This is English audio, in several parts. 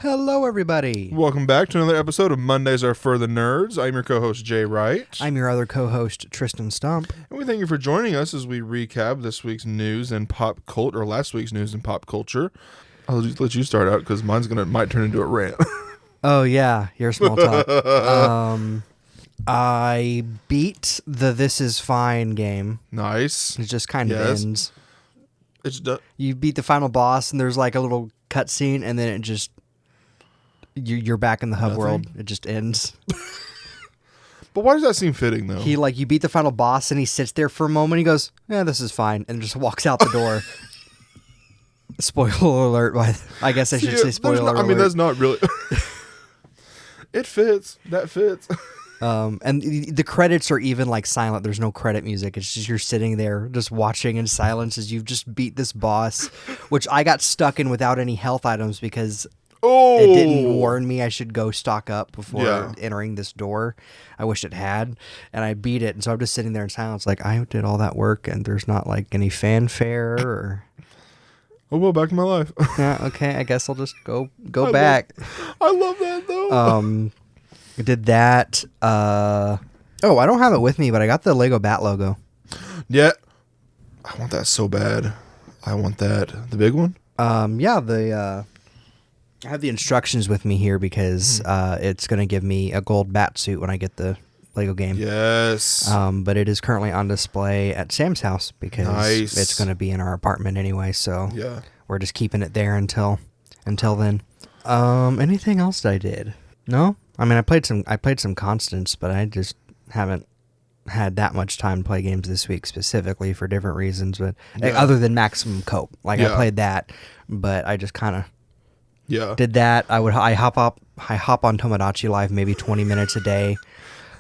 Hello, everybody. Welcome back to another episode of Mondays Are For the Nerds. I'm your co-host, Jay Wright. I'm your other co-host, Tristan Stump. And we thank you for joining us as we recap this week's news and pop culture, or last week's news and pop culture. I'll just let you start out because might turn into a rant. Oh, yeah, your small talk. I beat the This Is Fine game. Nice. It just kind of ends. It's done. You beat the final boss, and there's like a little cutscene, and then it just... You're back in the hub world. It just ends. But why does that seem fitting, though? You beat the final boss, and he sits there for a moment. He goes, "Yeah, this is fine," and just walks out the door. Spoiler alert! I guess I should say spoiler alert. I mean, that's not really. It fits. That fits. And the credits are even like silent. There's no credit music. It's just you're sitting there just watching in silence as you've just beat this boss, which I got stuck in without any health items because. Oh. It didn't warn me I should go stock up before entering this door. I wish it had. And I beat it. And so I'm just sitting there in silence like, I did all that work and there's not like any fanfare or... Oh, well, back to my life. Yeah, okay. I guess I'll just go back. I love that, though. I did that. I don't have it with me, but I got the Lego Bat logo. Yeah. I want that so bad. I want that. The big one? I have the instructions with me here because it's going to give me a gold bat suit when I get the Lego game. Yes. But it is currently on display at Sam's house because it's going to be in our apartment anyway. So we're just keeping it there until then. Anything else that I did? No. I mean, I played some Constants, but I just haven't had that much time to play games this week specifically for different reasons. But other than Maximum Cope, I played that, but I just kind of. Yeah. Did that. I hop on Tomodachi Live maybe 20 minutes a day.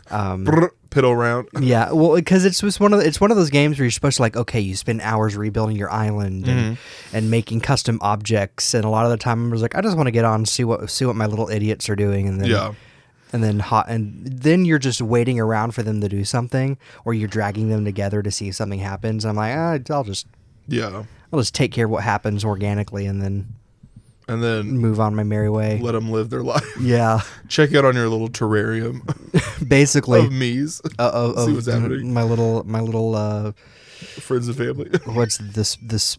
Piddle around. Yeah, well, because it's one of those games where you're supposed to like, okay, you spend hours rebuilding your island and making custom objects, and a lot of the time I was like, I just want to get on and see what my little idiots are doing, and then you're just waiting around for them to do something, or you're dragging them together to see if something happens. I'm like, I'll just take care of what happens organically, and then move on my merry way. Let them live their life. Yeah. Check out on your little terrarium. Basically. Of me's. See what's happening. My little friends and family. What's this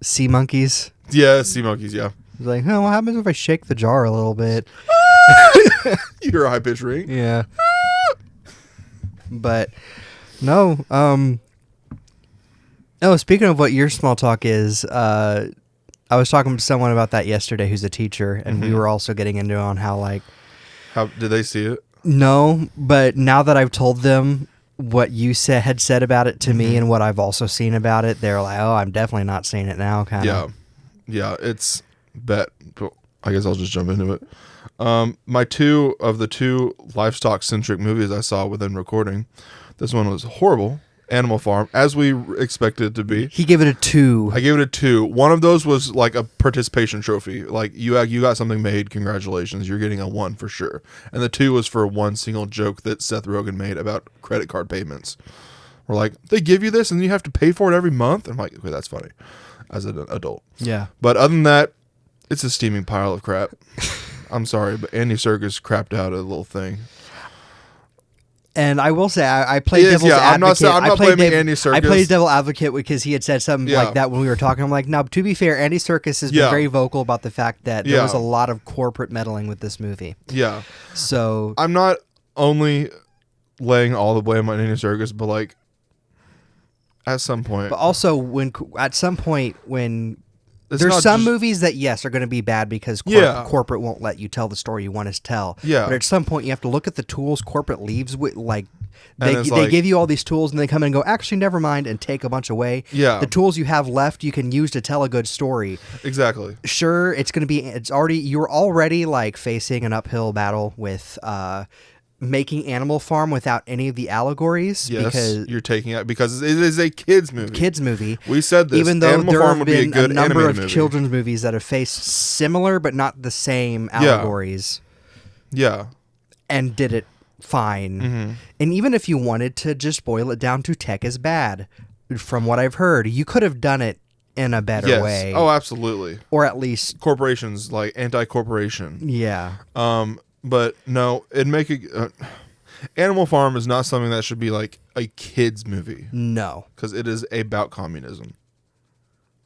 sea monkeys? Yeah, sea monkeys, yeah. It's like, what happens if I shake the jar a little bit? You hear a high pitched ring? Yeah. But no, speaking of what your small talk is, I was talking to someone about that yesterday who's a teacher, and we were also getting into on how did they see it? No, but now that I've told them what you had said about it to me and what I've also seen about it, they're like, oh, I'm definitely not seeing it now, kind of. Yeah, it's bet. I guess I'll just jump into it. My two livestock-centric movies I saw within recording, this one was horrible. Animal Farm, as we expected it to be. He gave it a 2. I gave it a 2. One of those was like a participation trophy. Like, you got something made. Congratulations. You're getting a 1 for sure. And the 2 was for one single joke that Seth Rogen made about credit card payments. We're like, they give you this and you have to pay for it every month? I'm like, okay, that's funny as an adult. Yeah. But other than that, it's a steaming pile of crap. I'm sorry, but Andy Serkis crapped out a little thing. And I will say, I played devil's advocate. I'm not blaming Andy Serkis. I played devil advocate because he had said something like that when we were talking. I'm like, now, to be fair, Andy Serkis has been very vocal about the fact that there was a lot of corporate meddling with this movie. Yeah. So I'm not only laying all the blame on Andy Serkis, but like at some point. But also when there's some movies that, are going to be bad because corporate won't let you tell the story you want to tell. Yeah. But at some point, you have to look at the tools corporate leaves with, they give you all these tools and they come in and go, actually, never mind, and take a bunch away. Yeah. The tools you have left, you can use to tell a good story. Exactly. Sure, you're already like facing an uphill battle with making Animal Farm without any of the allegories. Yes, because you're taking it because it is a kids movie. We said this. Even though Animal there Farm have would be a been good a number of movie. children's movies that have faced similar but not the same allegories. Yeah. And did it fine. Mm-hmm. And even if you wanted to just boil it down to tech is bad, from what I've heard, you could have done it in a better way. Oh, absolutely. Or at least corporations, like anti-corporation. Yeah. But no, it'd make it. Animal Farm is not something that should be like a kids movie. No, because it is about communism.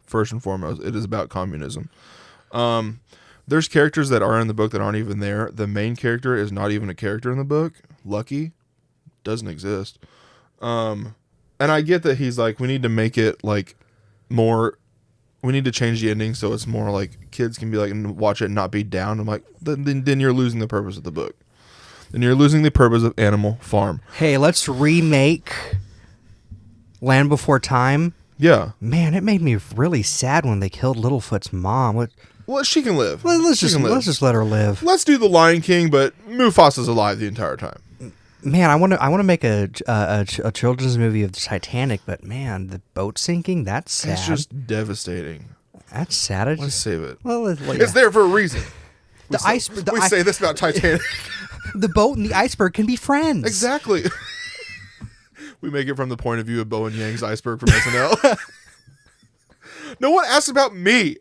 First and foremost, it is about communism. There's characters that are in the book that aren't even there. The main character is not even a character in the book. Lucky doesn't exist. And I get that he's like, we need to make it like more. We need to change the ending so it's more like kids can be like and watch it and not be down. I'm like, then you're losing the purpose of the book. Then you're losing the purpose of Animal Farm. Hey, let's remake Land Before Time. Yeah. Man, it made me really sad when they killed Littlefoot's mom. Well, she can live. Let's just let her live. Let's do The Lion King, but Mufasa's alive the entire time. Man, I want to make a children's movie of the Titanic, but man, the boat sinking, that's sad. It's just devastating. That's sad. Let's save it. Well, it's there for a reason. We say this about Titanic. The boat and the iceberg can be friends. Exactly. We make it from the point of view of Bowen Yang's Iceberg from SNL. No one asked about me.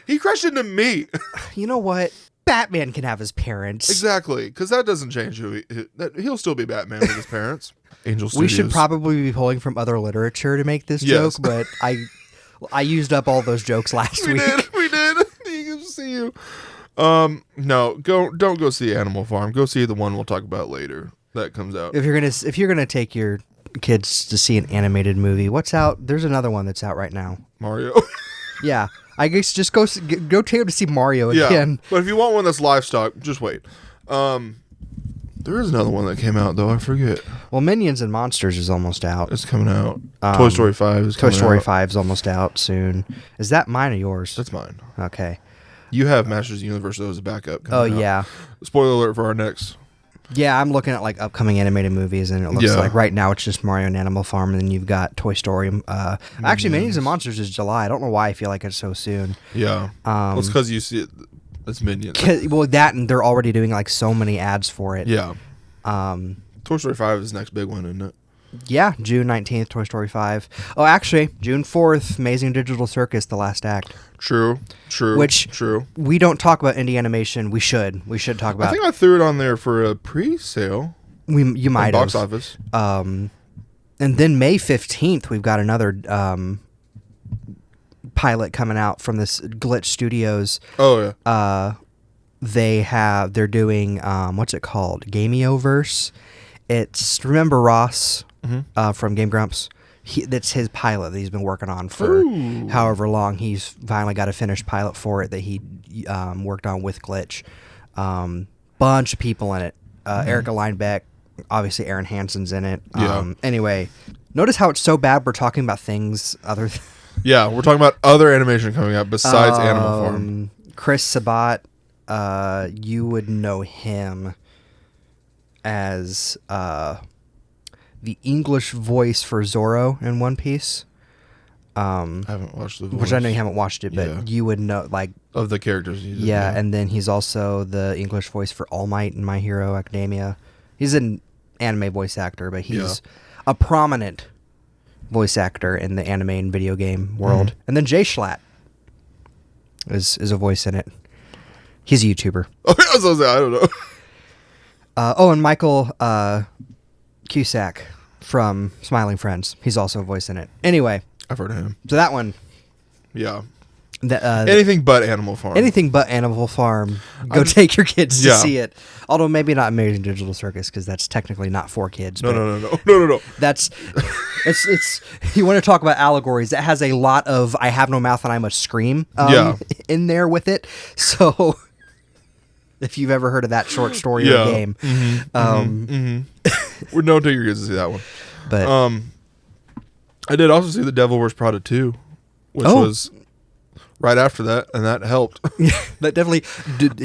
He crashed into me. You know what? Batman can have his parents. Exactly, because that doesn't change he'll still be Batman with his parents. Angel Studios. We should probably be pulling from other literature to make this joke, but I used up all those jokes last week. We did. You can see you. No, don't go see Animal Farm. Go see the one we'll talk about later that comes out. If you're gonna take your kids to see an animated movie, what's out? There's another one that's out right now. Mario. Yeah, I guess just go take them to see Mario again. But if you want one that's livestock, just wait. There is another one that came out though. I forget. Well, Minions and Monsters is almost out. It's coming out. Toy Story 5 is coming out. Toy Story 5 is almost out soon. Is that mine or yours? That's mine. Okay. You have Masters of the Universe as a backup. Oh yeah. Spoiler alert for our next. Yeah, I'm looking at like upcoming animated movies, and it looks like right now it's just Mario and Animal Farm, and then you've got Toy Story. Actually, Minions and Monsters is July. I don't know why I feel like it's so soon. Yeah. Well, it's because you see it. It's Minions. Well, that and they're already doing like so many ads for it. Yeah. Toy Story 5 is the next big one, isn't it? Yeah, June 19th, Toy Story 5. Oh, actually, June 4th, Amazing Digital Circus, The Last Act. True. We don't talk about indie animation. We should talk about. I think I threw it on there for a pre-sale. You might have. Box office. And then May 15th, we've got another pilot coming out from this Glitch Studios. Oh yeah. They're doing what's it called? Gameoverse. It's remember Ross from Game Grumps. That's his pilot that he's been working on for however long. He's finally got a finished pilot for it that he worked on with Glitch. Bunch of people in it. Erica Linebeck, obviously Aaron Hansen's in it. Anyway, notice how it's so bad we're talking about things other than... Yeah, we're talking about other animation coming out besides Animal Farm. Chris Sabat, you would know him as... the English voice for Zorro in One Piece. I haven't watched the voice. Which I know you haven't watched it, but you would know, like... Of the characters. And then he's also the English voice for All Might in My Hero Academia. He's an anime voice actor, but he's a prominent voice actor in the anime and video game world. And then Jay Schlatt is a voice in it. He's a YouTuber. I don't know. And Michael Cusack from Smiling Friends. He's also a voice in it. Anyway. I've heard of him. So that one. Yeah. Anything but Animal Farm. Anything but Animal Farm. Go take your kids to see it. Although maybe not Amazing Digital Circus, because that's technically not for kids. No. That's it's you want to talk about allegories. That has a lot of I have no mouth and I must scream in there with it. So if you've ever heard of that short story or game. We don't take your kids to see that one. But I did also see The Devil Wears Prada 2, which was right after that, and that helped. That definitely.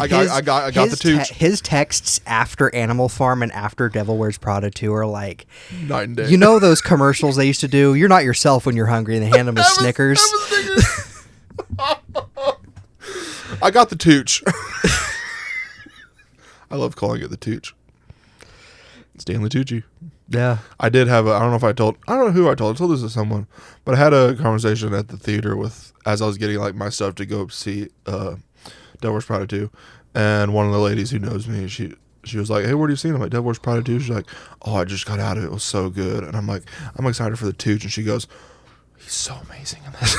I got the tooch. His texts after Animal Farm and after Devil Wears Prada 2 are like night and day. You know those commercials they used to do? You're not yourself when you're hungry, and they hand them a Snickers. I got the tooch. I love calling it the tooch. Stanley Tucci. Yeah. I did have I don't know who I told this to someone, but I had a conversation at the theater as I was getting like my stuff to go see Devil Wears Prada 2, and one of the ladies who knows me, she was like, "Hey, what are you seeing?" I'm like, "Devil Wears Prada 2." She's like, "Oh, I just got out of it. It was so good." And I'm like, "I'm excited for the Tooch." And she goes, "He's so amazing in this."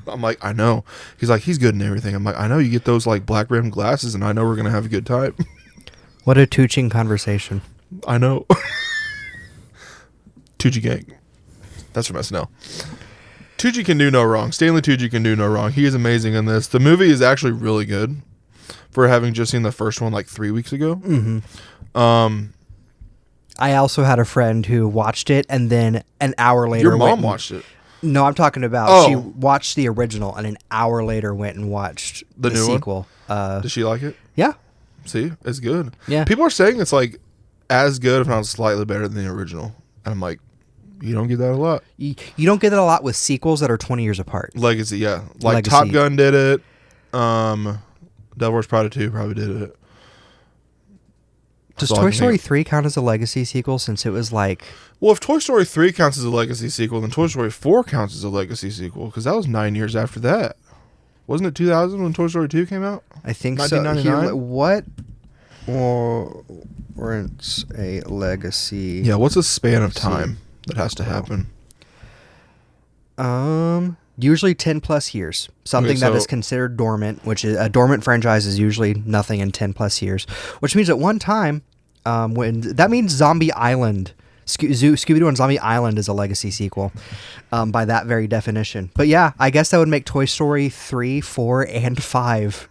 I'm like, "I know." He's like, "He's good in everything." I'm like, "I know, you get those like black rimmed glasses, and I know we're gonna have a good time." What a Tooching conversation. I know. Tucci gang. That's from SNL. Tucci can do no wrong. Stanley Tucci can do no wrong. He is amazing in this. The movie is actually really good for having just seen the first one like 3 weeks ago. Mm-hmm. I also had a friend who watched it and then an hour later... Your mom watched it? No, I'm talking about she watched the original and an hour later went and watched the new sequel. Did she like it? Yeah. See? It's good. Yeah. People are saying it's like as good, if not slightly better than the original. And I'm like, you don't get that a lot. You don't get that a lot with sequels that are 20 years apart. Legacy, yeah. Like Legacy. Top Gun did it. Devil Wears Prada 2 probably did it. Does Toy Story 3 count as a legacy sequel since it was like... Well, if Toy Story 3 counts as a legacy sequel, then Toy Story 4 counts as a legacy sequel because that was 9 years after that. Wasn't it 2000 when Toy Story 2 came out? I think 1999? So. What warrants a legacy? Yeah, what's the span of time that has to happen? Usually 10 plus years. Something that is considered dormant, which is a dormant franchise is usually nothing in 10 plus years, which means at one time, that means Zombie Island, Scooby-Doo and Zombie Island is a legacy sequel, by that very definition. But yeah, I guess that would make Toy Story 3, 4, and 5.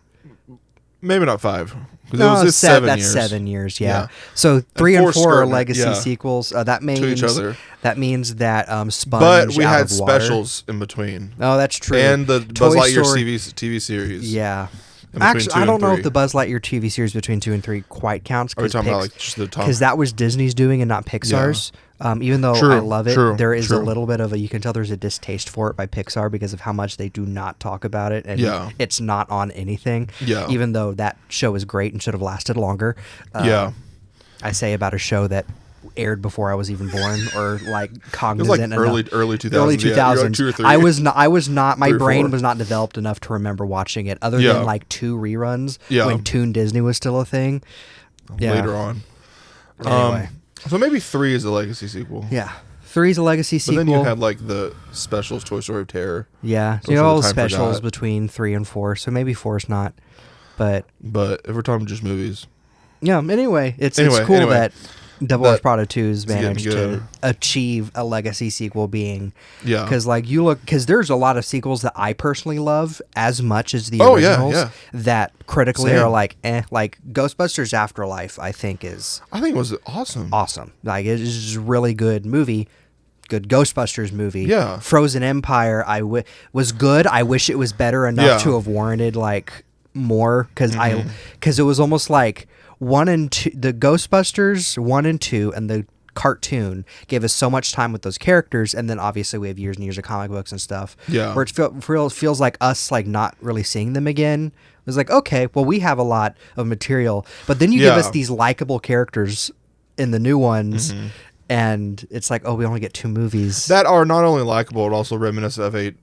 Maybe not 5. No, it was 7 that's years. 7 years, yeah. So 3 and 4 are legacy sequels. That means to each other. That means that Sponge. But we had specials in between. Oh, that's true. And the Buzz Lightyear TV series. Yeah. Actually, I don't know if the Buzz Lightyear TV series between 2 and 3 quite counts. Are we talking about like just the top? Because that was Disney's doing and not Pixar's. Yeah. Even though I love it, there is a little bit of you can tell there's a distaste for it by Pixar because of how much they do not talk about it. And it's not on anything. Yeah. Even though that show is great and should have lasted longer. I say about a show that aired before I was even born or like cognizant. It was like early 2000s. Early 2000s. Yeah, like 2 or 3. I was not, my brain was not developed enough to remember watching it other than like 2 reruns when Toon Disney was still a thing. Later on. Anyway. So maybe 3 is a legacy sequel. Yeah. 3 is a legacy sequel. But then you had like the specials, Toy Story of Terror. Yeah. So you know all the specials between 3 and 4. So maybe 4 is not. But if we're talking just movies. Yeah. Anyway, it's cool that Devil Wears Prada 2's managed to achieve a legacy sequel being... Yeah. Because like because there's a lot of sequels that I personally love as much as the originals that critically are like, like Ghostbusters Afterlife, I think it was awesome. Awesome. Like it is just a really good movie. Good Ghostbusters movie. Yeah. Frozen Empire was good. I wish it was better enough to have warranted like more because it was almost like 1 and 2, the Ghostbusters 1 and 2 and the cartoon gave us so much time with those characters, and then obviously we have years and years of comic books and stuff. Yeah, where it feels like us like not really seeing them again. It was like, okay, well we have a lot of material, but then you give us these likable characters in the new ones, and it's like, oh, we only get 2 movies that are not only likable but also reminiscent of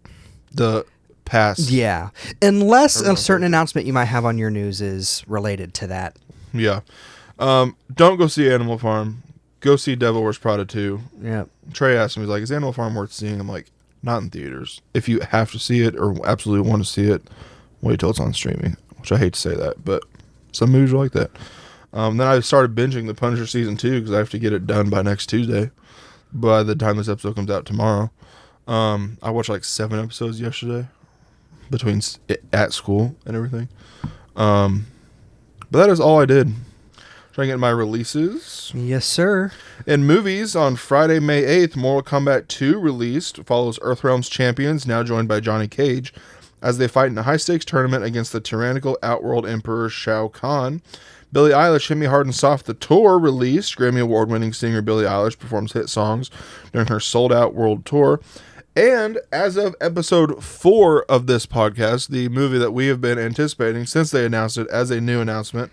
the past. Yeah, unless a certain announcement you might have on your news is related to that. Yeah. Don't go see Animal Farm. Go see Devil Wears Prada 2. Yeah. Trey asked me, he's like, is Animal Farm worth seeing? I'm like, not in theaters. If you have to see it or absolutely want to see it, wait till it's on streaming. Which I hate to say that, but some movies are like that. Then I started binging The Punisher Season 2 because I have to get it done by next Tuesday. By the time this episode comes out tomorrow. I watched like 7 episodes yesterday between at school and everything. But that is all I did. Trying to get my releases. Yes, sir. In movies, on Friday, May 8th, Mortal Kombat 2 released. Follows Earthrealm's champions, now joined by Johnny Cage, as they fight in a high-stakes tournament against the tyrannical Outworld Emperor Shao Kahn. Billie Eilish, Hit Me Hard and Soft, the tour released. Grammy Award-winning singer Billie Eilish performs hit songs during her sold-out world tour. And as of episode 4 of this podcast, the movie that we have been anticipating since they announced it as a new announcement,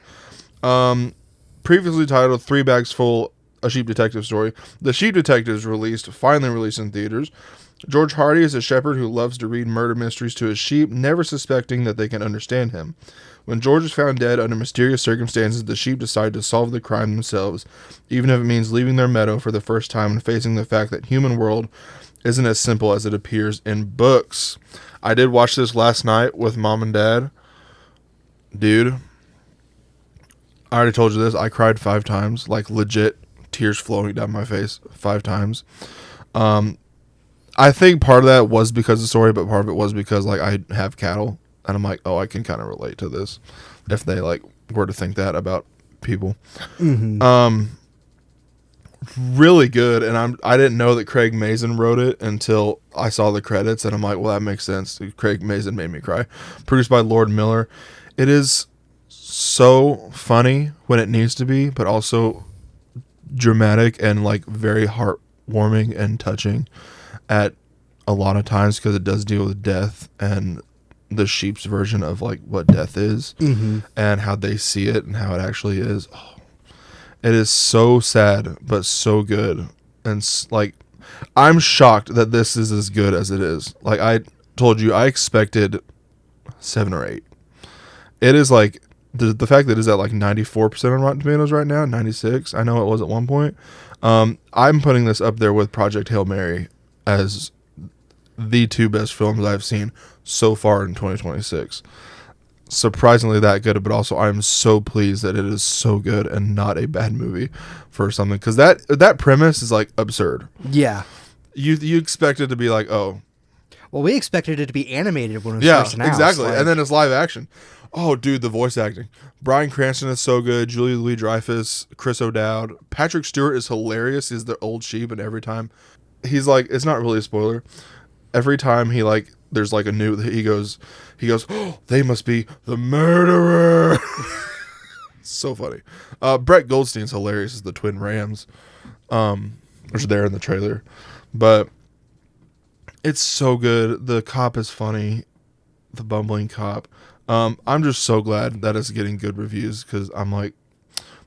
previously titled 3 Bags Full a Sheep Detective story. The Sheep Detective is finally released in theaters. George Hardy is a shepherd who loves to read murder mysteries to his sheep, never suspecting that they can understand him. When George is found dead under mysterious circumstances, the sheep decide to solve the crime themselves, even if it means leaving their meadow for the first time and facing the fact that human world isn't as simple as it appears in books. I did watch this last night with Mom and Dad. Dude, I already told you this. I cried 5 times, like legit tears flowing down my face 5 times. I think part of that was because of the story, but part of it was because like I have cattle, and I'm like, oh, I can kind of relate to this if they like were to think that about people. Mm-hmm. Really good, and I didn't know that Craig Mazin wrote it until I saw the credits, and I'm like, well, that makes sense. Craig Mazin made me cry. Produced by Lord Miller. It is so funny when it needs to be, but also dramatic and like very heartwarming and touching at a lot of times, because it does deal with death and the sheep's version of like what death is, mm-hmm. and how they see it and how it actually is. Oh, it is so sad, but so good. And like, I'm shocked that this is as good as it is. Like I told you, I expected 7 or 8. It is like the fact that it's at like 94% on Rotten Tomatoes right now, 96. I know it was at one point. I'm putting this up there with Project Hail Mary as the 2 best films I've seen so far in 2026. Surprisingly that good, but also I'm so pleased that it is so good and not a bad movie for something, because that premise is like absurd. Yeah, you expect it to be like, oh, well, we expected it to be animated when it was first announced. Exactly, like... and then it's live action. Oh, dude, the voice acting. Bryan Cranston is so good. Julia Louis-Dreyfus, Chris O'Dowd, Patrick Stewart is hilarious. He's the old sheep, and every time he's like, it's not really a spoiler. Every time he like, there's like a new, he goes, oh, they must be the murderer. So funny. Brett Goldstein's hilarious as the twin Rams, which are there in the trailer, but it's so good. The cop is funny, the bumbling cop. I'm just so glad that it's getting good reviews, because I'm like,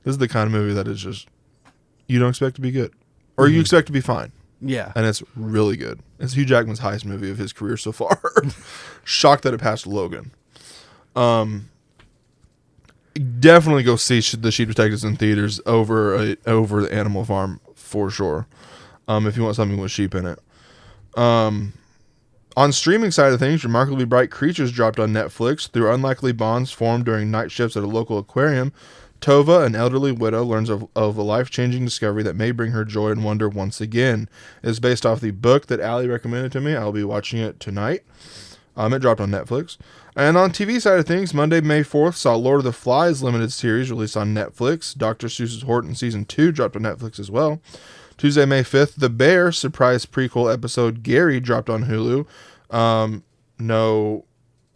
this is the kind of movie that is just, you don't expect to be good, or you expect to be fine. Yeah. And it's really good. It's Hugh Jackman's highest movie of his career so far. Shocked that it passed Logan. Definitely go see the Sheep Detectives in theaters over the Animal Farm for sure. If you want something with sheep in it. On streaming side of things, Remarkably Bright Creatures dropped on Netflix. Through unlikely bonds formed during night shifts at a local aquarium, Tova, an elderly widow, learns of a life-changing discovery that may bring her joy and wonder once again. It is based off the book that Allie recommended to me. I'll be watching it tonight. It dropped on Netflix. And on TV side of things, Monday, May 4th, saw Lord of the Flies limited series released on Netflix. Dr. Seuss's Horton Season 2 dropped on Netflix as well. Tuesday, May 5th, The Bear surprise prequel episode Gary dropped on Hulu. No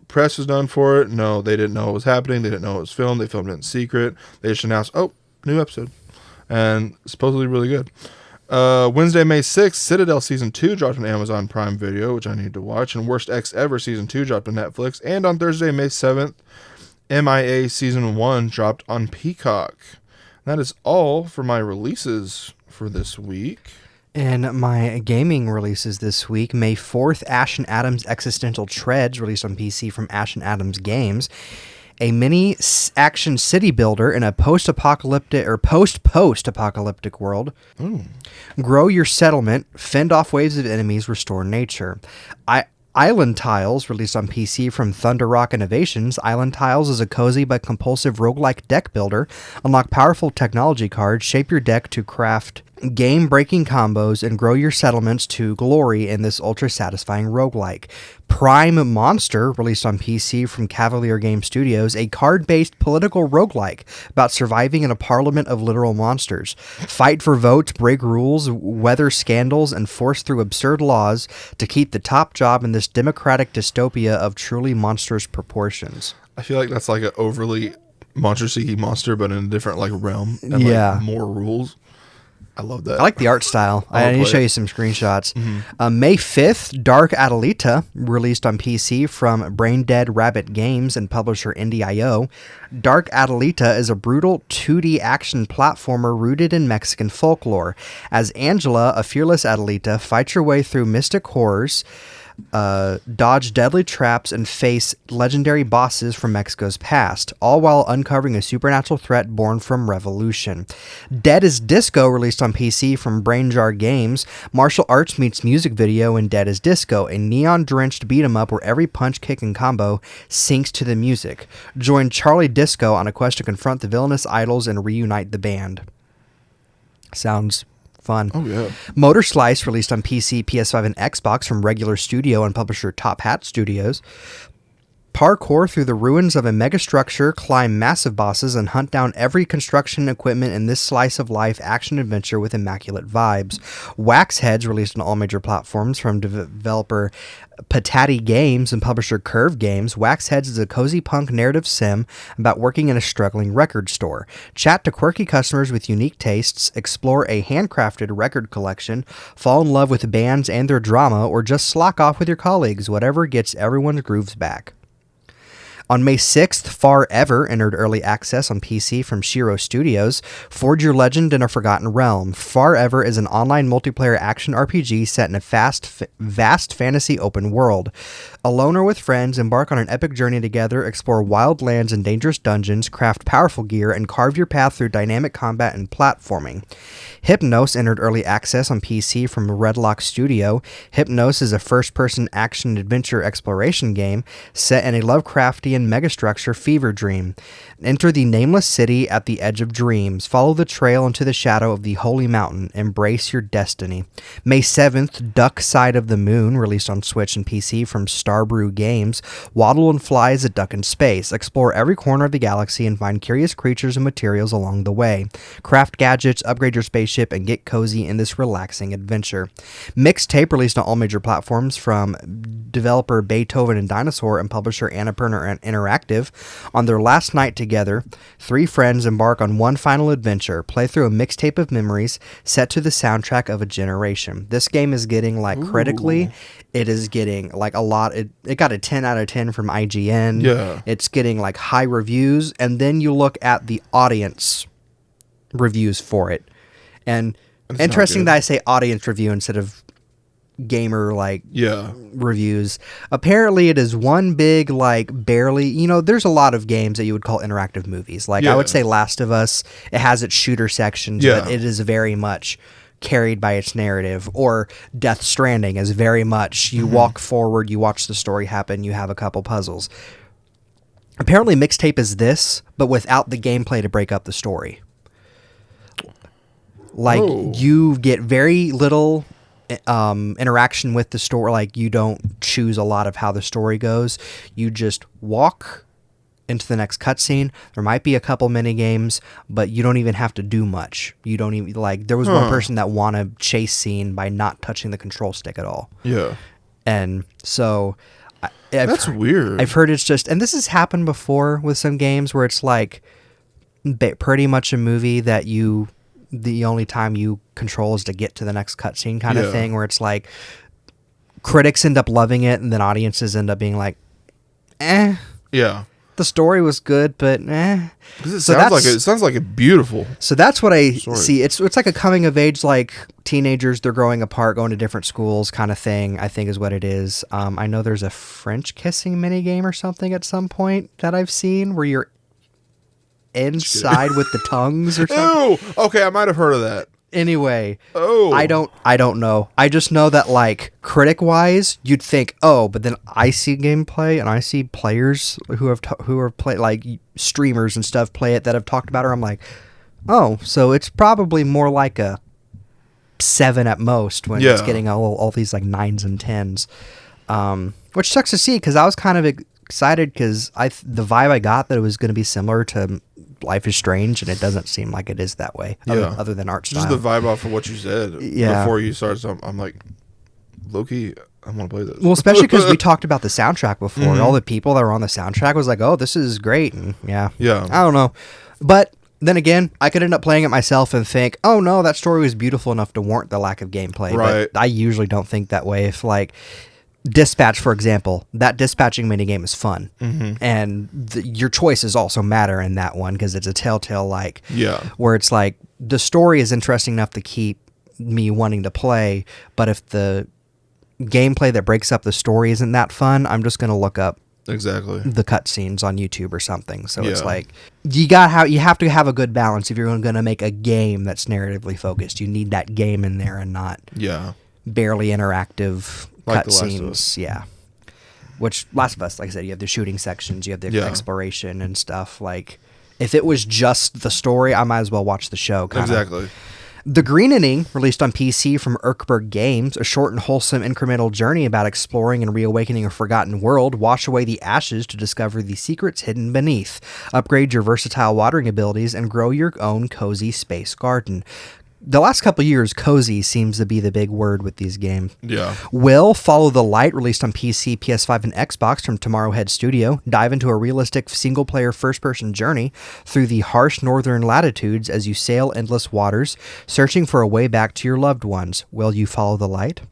press was done for it. No, they didn't know it was happening. They didn't know it was filmed. They filmed it in secret. They just announced, oh, new episode. And supposedly really good. Wednesday, May 6th, Citadel Season 2 dropped on Amazon Prime Video, which I need to watch. And Worst Ex Ever Season 2 dropped on Netflix. And on Thursday, May 7th, MIA Season 1 dropped on Peacock. And that is all for my releases for this week. And my gaming releases this week, May 4th, Ash and Adam's Existential Treads, released on PC from Ash and Adam's Games. A mini-action city builder in a post-apocalyptic world. Ooh. Grow your settlement, fend off waves of enemies, restore nature. Island Tiles, released on PC from Thunder Rock Innovations. Island Tiles is a cozy but compulsive roguelike deck builder. Unlock powerful technology cards, shape your deck to craft game-breaking combos, and grow your settlements to glory in this ultra-satisfying roguelike. Prime Monster, released on PC from Cavalier Game Studios, a card-based political roguelike about surviving in a parliament of literal monsters. Fight for votes, break rules, weather scandals, and force through absurd laws to keep the top job in this democratic dystopia of truly monstrous proportions. I feel like that's like an overly monster-seeking monster, but in a different like realm and like more rules. I love that. I like the art style. I need to show you some screenshots. May 5th, Dark Adelita, released on PC from Brain Dead Rabbit Games and publisher Indie.io. Dark Adelita is a brutal 2D action platformer rooted in Mexican folklore. As Angela, a fearless Adelita, fights her way through mystic horrors, dodge deadly traps, and face legendary bosses from Mexico's past, all while uncovering a supernatural threat born from revolution. Dead is Disco, released on PC from Brain Jar Games. Martial arts meets music video in Dead is Disco, a neon-drenched beat-em-up where every punch, kick, and combo syncs to the music. Join Charlie Disco on a quest to confront the villainous idols and reunite the band. Sounds fun. Oh, yeah. Motor Slice, released on PC, PS5, and Xbox from Regular Studio and publisher Top Hat Studios. Parkour through the ruins of a megastructure, climb massive bosses, and hunt down every construction equipment in this slice of life action adventure with immaculate vibes. Wax Heads, released on all major platforms from developer Patati Games and publisher Curve Games. Wax Heads is a cozy punk narrative sim about working in a struggling record store. Chat to quirky customers with unique tastes, explore a handcrafted record collection, fall in love with bands and their drama, or just slack off with your colleagues, whatever gets everyone's grooves back. On May 6th, Far Ever entered early access on PC from Shiro Studios. Forge your legend in a forgotten realm. Far Ever is an online multiplayer action RPG set in a vast fantasy open world. Alone or with friends, embark on an epic journey together, explore wild lands and dangerous dungeons, craft powerful gear, and carve your path through dynamic combat and platforming. Hypnos entered early access on PC from Redlock Studio. Hypnos is a first-person action-adventure exploration game set in a Lovecraftian megastructure fever dream. Enter the nameless city at the edge of dreams. Follow the trail into the shadow of the holy mountain. Embrace your destiny. May 7th, Duck Side of the Moon, released on Switch and PC from Starbrew Games. Waddle and fly as a duck in space. Explore every corner of the galaxy and find curious creatures and materials along the way. Craft gadgets, upgrade your spaceship, and get cozy in this relaxing adventure. Mixtape, released on all major platforms from developer Beethoven and Dinosaur and publisher Annapurna Interactive. On their last night together, three friends embark on one final adventure. Play through a mixtape of memories set to the soundtrack of a generation. This game is getting, like, critically, it is getting, like, a lot. It got a 10 out of 10 from IGN. Yeah. It's getting, like, high reviews. And then you look at the audience reviews for it. And it's interesting that I say audience review instead of gamer reviews. Apparently it is one big, like, barely, there's a lot of games that you would call interactive movies. Like, I would say Last of Us, it has its shooter sections, but it is very much carried by its narrative. Or Death Stranding is very much you walk forward, you watch the story happen, you have a couple puzzles. Apparently Mixtape is this, but without the gameplay to break up the story. Like, you get very little interaction with the story. Like, you don't choose a lot of how the story goes. You just walk into the next cutscene. There might be a couple mini games, but you don't even have to do much. You don't even, like, there was one person that won a chase scene by not touching the control stick at all. Yeah. And so that's weird. I've heard it's just, and this has happened before with some games where it's like pretty much a movie that the only time you control is to get to the next cutscene kind of thing, where it's like critics end up loving it and then audiences end up being like, eh. Yeah. The story was good, but eh. Because it sounds like a beautiful. So that's what I see. It's like a coming of age, like teenagers, they're growing apart, going to different schools kind of thing, I think is what it is. I know there's a French kissing minigame or something at some point that I've seen where you're inside with the tongues or something. Oh, okay, I might have heard of that. Anyway, I don't know. I just know that, like, critic wise, you'd think, but then I see gameplay and I see players who are played, like streamers and stuff, play it that have talked about it. I'm like, so it's probably more like a 7 at most when it's getting all these like 9s and 10s, which sucks to see because I was kind of excited because the vibe I got that it was going to be similar to Life is Strange, and it doesn't seem like it is that way. Other than art style. Just the vibe off of what you said before you started. So I'm like, Loki, I want to play this. Well, especially because we talked about the soundtrack before. All the people that were on the soundtrack was like, "Oh, this is great," and yeah. I don't know, but Then again, I could end up playing it myself and think, oh no, that story was beautiful enough to warrant the lack of gameplay. Right. But I usually don't think that way. If like Dispatch, for example, that dispatching minigame is fun. And your choices also matter in that one because it's a Telltale like, where it's like the story is interesting enough to keep me wanting to play, but if the gameplay that breaks up the story isn't that fun, I'm just going to look up the cutscenes on YouTube or something. So it's like you have to have a good balance if you're going to make a game that's narratively focused. You need that game in there and not barely interactive like cutscenes. Yeah. Which Last of Us, like I said, you have the shooting sections, you have the exploration and stuff. Like if it was just the story, I might as well watch the show. Exactly. The Green Inning, released on PC from Erkberg Games, a short and wholesome incremental journey about exploring and reawakening a forgotten world. Wash away the ashes to discover the secrets hidden beneath. Upgrade your versatile watering abilities and grow your own cozy space garden. The last couple years, cozy seems to be the big word with these games. Yeah. Will Follow the Light, released on PC, PS5, and Xbox from Tomorrowhead Studio. Dive into a realistic single-player first-person journey through the harsh northern latitudes as you sail endless waters, searching for a way back to your loved ones. Will you follow the light?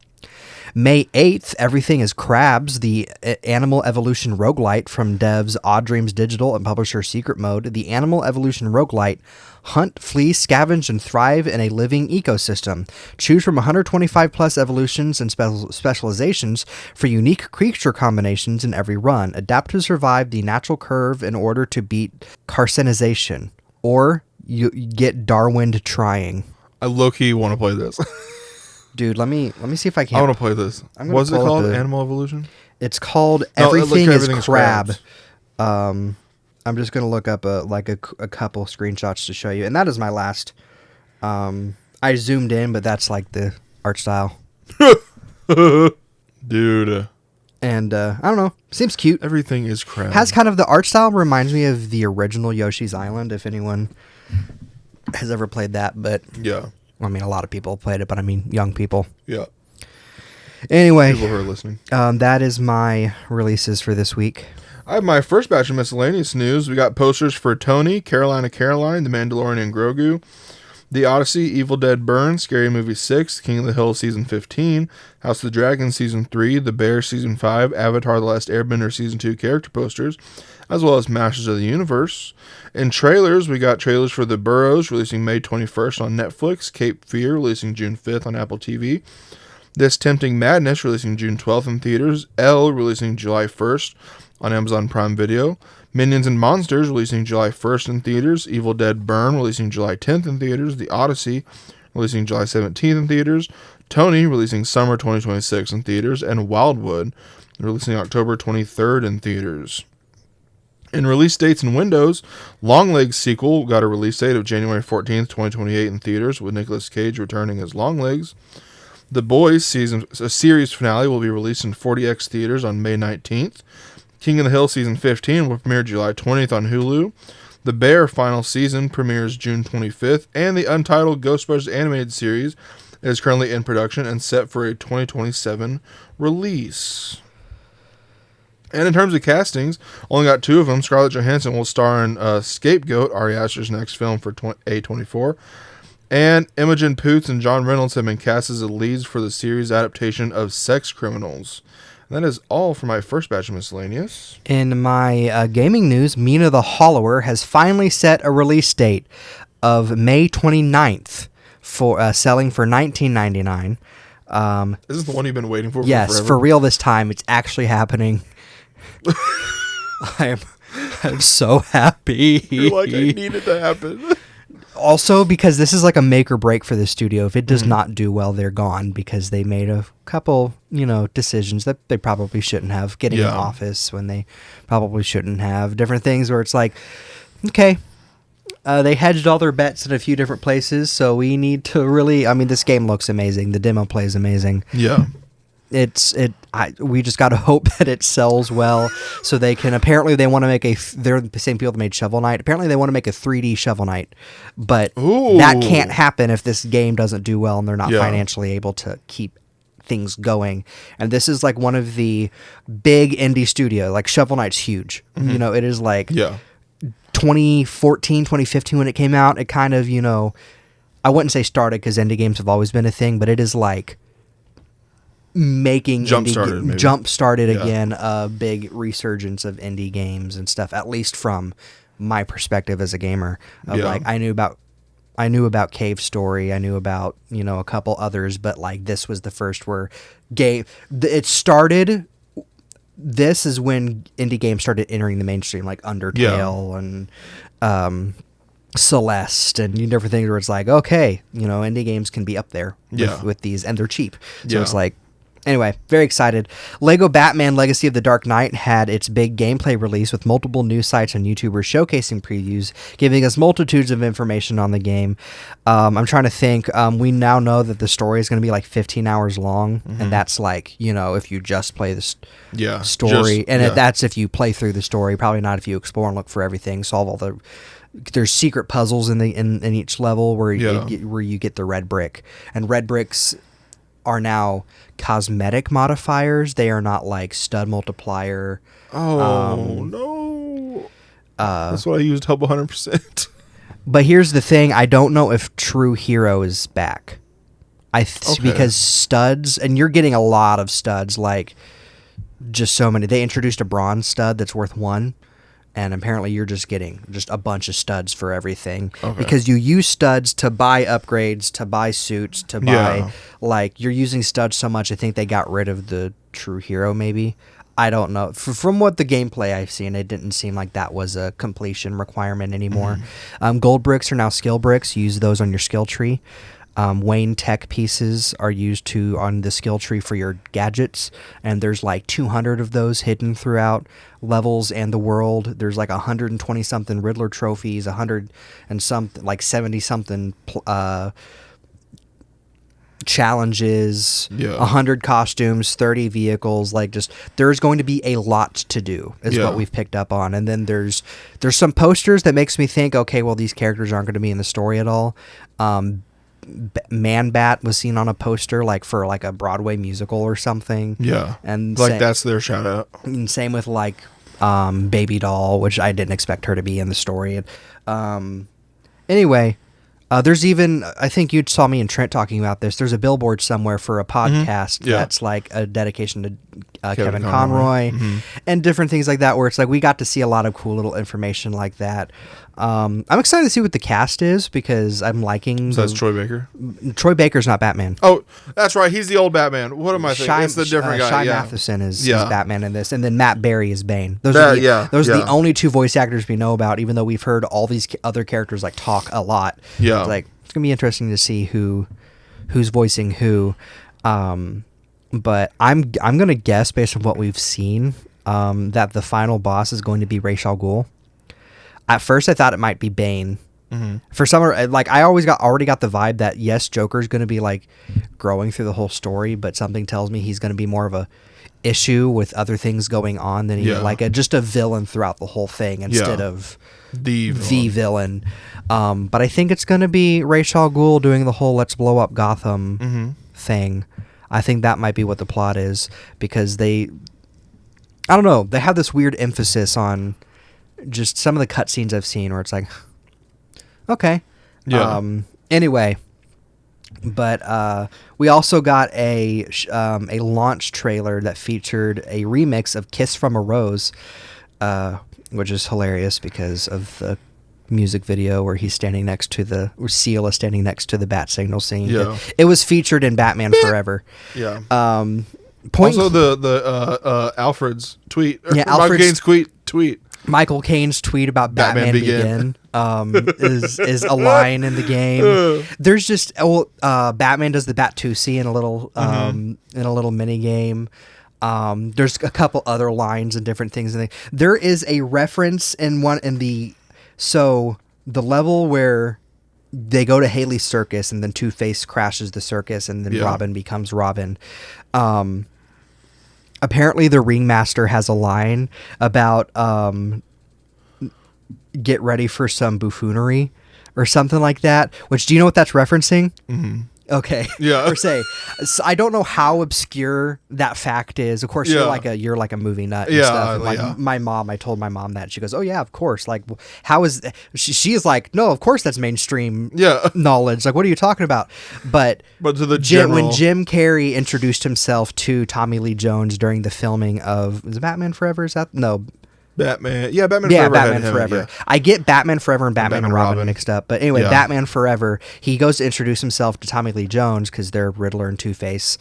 May 8th, Everything is Crabs, the Animal Evolution roguelite from devs Odd Dreams Digital and publisher Secret Mode. The Animal Evolution roguelite: hunt, flee, scavenge, and thrive in a living ecosystem. Choose from 125 plus evolutions and specializations for unique creature combinations in every run. Adapt to survive the natural curve in order to beat carcinization, or you get Darwin trying. I low-key want to play this. Dude, let me see if I can. I want to play this. What's it called? Animal Evolution? It's called Everything is Crab. I'm just gonna look up a couple screenshots to show you, and that is my last. I zoomed in, but that's like the art style. Dude. And I don't know, seems cute. Everything is Crab. Has kind of the art style reminds me of the original Yoshi's Island, if anyone has ever played that. But yeah. I mean, a lot of people played it, but I mean, young people. Yeah. Anyway. People who are listening. That is my releases for this week. I have my first batch of miscellaneous news. We got posters for Tony, Caroline, The Mandalorian and Grogu, The Odyssey, Evil Dead Burn, Scary Movie 6, King of the Hill Season 15, House of the Dragon Season 3, The Bear Season 5, Avatar The Last Airbender Season 2 character posters, as well as Masters of the Universe. In trailers, we got trailers for The Burrows, releasing May 21st on Netflix, Cape Fear, releasing June 5th on Apple TV, This Tempting Madness, releasing June 12th in theaters, Elle, releasing July 1st on Amazon Prime Video, Minions and Monsters, releasing July 1st in theaters, Evil Dead Burn, releasing July 10th in theaters, The Odyssey, releasing July 17th in theaters, Tony, releasing Summer 2026 in theaters, and Wildwood, releasing October 23rd in theaters. In release dates and windows, Longlegs sequel got a release date of January 14th, 2028 in theaters, with Nicolas Cage returning as Longlegs. The Boys series finale will be released in 40X theaters on May 19th. King of the Hill Season 15 will premiere July 20th on Hulu. The Bear final season premieres June 25th, and the Untitled Ghostbusters animated series is currently in production and set for a 2027 release. And in terms of castings, only got 2 of them. Scarlett Johansson will star in Scapegoat, Ari Aster's next film for A24. And Imogen Poots and John Reynolds have been cast as the leads for the series adaptation of Sex Criminals. And that is all for my first batch of miscellaneous. In my gaming news, Mina the Hollower has finally set a release date of May 29th for selling for $19.99. Is this the one you've been waiting for? Yes, forever? For real this time. It's actually happening. I'm so happy. You're like, I need it to happen. Also, because this is like a make or break for the studio. If it does not do well, they're gone, because they made a couple, decisions that they probably shouldn't have. Getting an office when they probably shouldn't have. Different things where it's like, okay, they hedged all their bets in a few different places, so we need to really. This game looks amazing. The demo plays amazing. Yeah. We just got to hope that it sells well, so they can. Apparently, they want to make they're the same people that made Shovel Knight. Apparently, they want to make a 3D Shovel Knight, but that can't happen if this game doesn't do well and they're not financially able to keep things going. And this is like one of the big indie studio. Like Shovel Knight's huge. It is like 2014, 2015 when it came out, it kind of, I wouldn't say started because indie games have always been a thing, but it is like making jump started again a big resurgence of indie games and stuff, at least from my perspective as a gamer. Like I knew about Cave Story, I knew about a couple others, but like this was the first where it started. This is when indie games started entering the mainstream, like Undertale and Celeste and different things where it's like, okay, indie games can be up there with these, and they're cheap. So it's like, anyway, very excited. Lego Batman Legacy of the Dark Knight had its big gameplay release with multiple news sites and YouTubers showcasing previews, giving us multitudes of information on the game. I'm trying to think. We now know that the story is going to be like 15 hours long, and that's like, if you just play the story. That's if you play through the story, probably not if you explore and look for everything, solve all the... There's secret puzzles in each level where you get the red brick. And red bricks are now cosmetic modifiers. They are not like stud multiplier. No. That's what I used to help 100%. But here's the thing. I don't know if True Hero is back. Because studs, and you're getting a lot of studs, like just so many. They introduced a bronze stud that's worth 1. And apparently you're just getting a bunch of studs for everything. Because you use studs to buy upgrades, to buy suits, to buy... Like, you're using studs so much, I think they got rid of the True Hero, maybe. I don't know. From what the gameplay I've seen, it didn't seem like that was a completion requirement anymore. Gold bricks are now skill bricks. Use those on your skill tree. Wayne tech pieces are used on the skill tree for your gadgets, and there's like 200 of those hidden throughout levels and the world. There's like 120 something Riddler trophies, 100 and something, like 70 something challenges, 100 costumes, 30 vehicles. Like, just there's going to be a lot to do is what we've picked up on. And then there's some posters that makes me think, okay, well, these characters aren't going to be in the story at all. Man-Bat was seen on a poster like for like a Broadway musical or something. And like that's their shout out. And same with like Baby Doll, which I didn't expect her to be in the story. Anyway, there's even, I think you saw me and Trent talking about this, there's a billboard somewhere for a podcast that's like a dedication to Kevin Conroy and different things like that, where it's like we got to see a lot of cool little information like that. I'm excited to see what the cast is because I'm liking... So that's Troy Baker? Troy Baker's not Batman. Oh, that's right. He's the old Batman. What am I thinking? It's the different guy. Shai Matheson is Batman in this, and then Matt Berry is Bane. Those are the only 2 voice actors we know about, even though we've heard all these other characters like talk a lot. It's like, it's going to be interesting to see who's voicing who. But I'm going to guess, based on what we've seen, that the final boss is going to be Ra's al Ghul. At first, I thought it might be Bane. For some, like I already got the vibe that yes, Joker's going to be like growing through the whole story, but something tells me he's going to be more of a issue with other things going on than just a villain throughout the whole thing instead of the villain. But I think it's going to be Ra's al Ghul doing the whole "let's blow up Gotham" thing. I think that might be what the plot is because I don't know, they have this weird emphasis on just some of the cutscenes I've seen where it's like, okay. Anyway, but we also got a launch trailer that featured a remix of "Kiss from a Rose," which is hilarious because of the music video where he's standing next to Seal is standing next to the bat signal scene. It was featured in Batman Forever. Also the Alfred's tweet. Alfred's tweet. Michael Caine's tweet about Batman Begin is a line in the game. There's just Batman does the Bat-2C in a little mini game. There's a couple other lines and different things. There is a reference the level where they go to Haley's circus and then Two-Face crashes the circus and then Robin becomes Robin. Apparently the ringmaster has a line about get ready for some buffoonery or something like that, which, do you know what that's referencing? Okay. Yeah. Or say, so I don't know how obscure that fact is. Of course, you're like a movie nut and stuff. And like I told my mom that. She goes, "Oh yeah, of course. Like, how is?" She's like, "No, of course that's mainstream knowledge. Like, what are you talking about?" But to the when Jim Carrey introduced himself to Tommy Lee Jones during the filming of was it Batman Forever? Is that no? Batman. Yeah, Batman Forever. Batman Forever. I get Batman Forever and Batman and Robin mixed up. But anyway, Batman Forever, he goes to introduce himself to Tommy Lee Jones because they're Riddler and Two-Face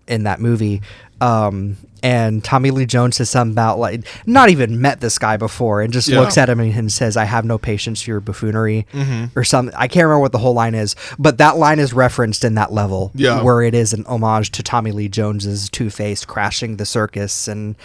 in that movie. And Tommy Lee Jones says something about, like, not even met this guy before and just looks at him and says, "I have no patience for your buffoonery," or something. I can't remember what the whole line is, but that line is referenced in that level where it is an homage to Tommy Lee Jones's Two-Face crashing the circus and...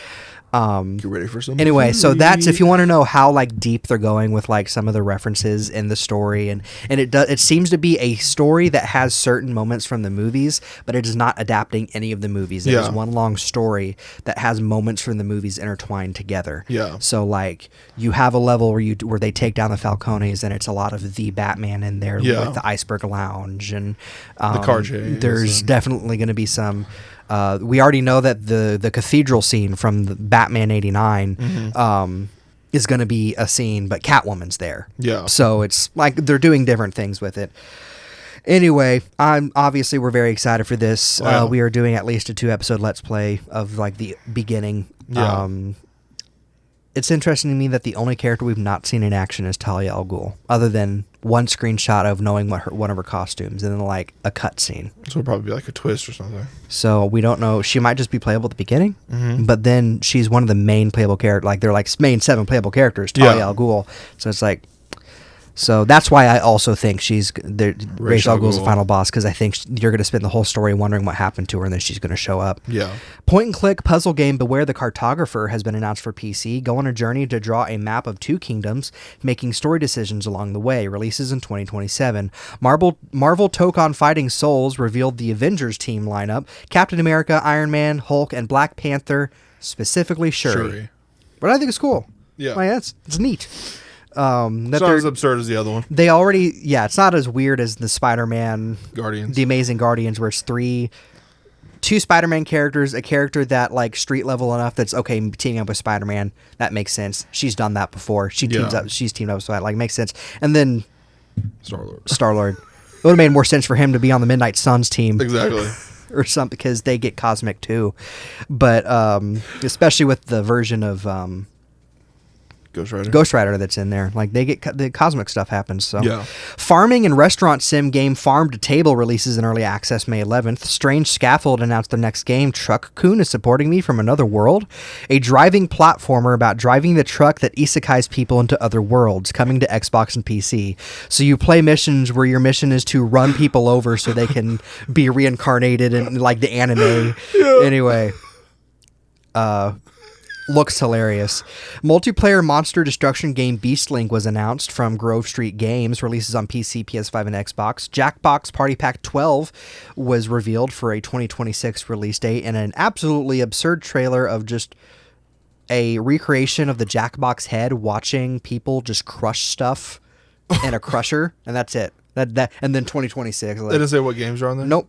get ready for some anyway, so that's if you want to know how like deep they're going with like some of the references in the story, and it seems to be a story that has certain moments from the movies, but it is not adapting any of the movies. It is one long story that has moments from the movies intertwined together. Yeah. So like you have a level where they take down the Falcones, and it's a lot of the Batman in there with the Iceberg Lounge and the car chase. There's definitely going to be some. We already know that the cathedral scene from the Batman '89 is going to be a scene, but Catwoman's there. Yeah. So it's like they're doing different things with it. Anyway, we're very excited for this. Wow. We are doing at least a 2-episode Let's Play of like the beginning. Yeah. It's interesting to me that the only character we've not seen in action is Talia al Ghul, other than one screenshot of knowing one of her costumes, and then like a cut scene. So it'll probably be like a twist or something. So we don't know. She might just be playable at the beginning, but then she's one of the main playable characters. Like they're like main 7 playable characters, Talia al Ghul. So it's like. So that's why I also think Ra's al Ghul's the final boss, because I think you're going to spend the whole story wondering what happened to her, and then she's going to show up. Yeah. Point-and-click puzzle game Beware the Cartographer has been announced for PC. Go on a journey to draw a map of 2 kingdoms, making story decisions along the way. Releases in 2027. Marvel Tokon Fighting Souls revealed the Avengers team lineup. Captain America, Iron Man, Hulk, and Black Panther, specifically Shuri. But I think it's cool. Yeah. Like, it's neat. It's not as absurd as the other one. They already, it's not as weird as the Spider-Man Guardians, the Amazing Guardians, where it's 2 Spider-Man characters, a character that like street level enough that's okay teaming up with Spider-Man. That makes sense. She's done that before. She's teamed up with Spider-Man. Like, makes sense. And then Star-Lord. It would have made more sense for him to be on the Midnight Suns team. Exactly. Or something, because they get cosmic too. But especially with the version of Ghost Rider that's in there. Like, they get the cosmic stuff happens. So farming and restaurant sim game Farm to Table releases in early access May 11th. Strange Scaffold announced their next game. Truck-kun is supporting me from another world. A driving platformer about driving the truck that isekais people into other worlds, coming to Xbox and PC. So you play missions where your mission is to run people over so they can be reincarnated in like the anime. Anyway, looks hilarious. Multiplayer monster destruction game Beastlink was announced from Grove Street Games. Releases on PC, PS5, and Xbox. Jackbox Party Pack 12 was revealed for a 2026 release date, and an absolutely absurd trailer of just a recreation of the Jackbox head watching people just crush stuff in a crusher, and that's it. That and then 2026. They didn't say what games are on there? Nope.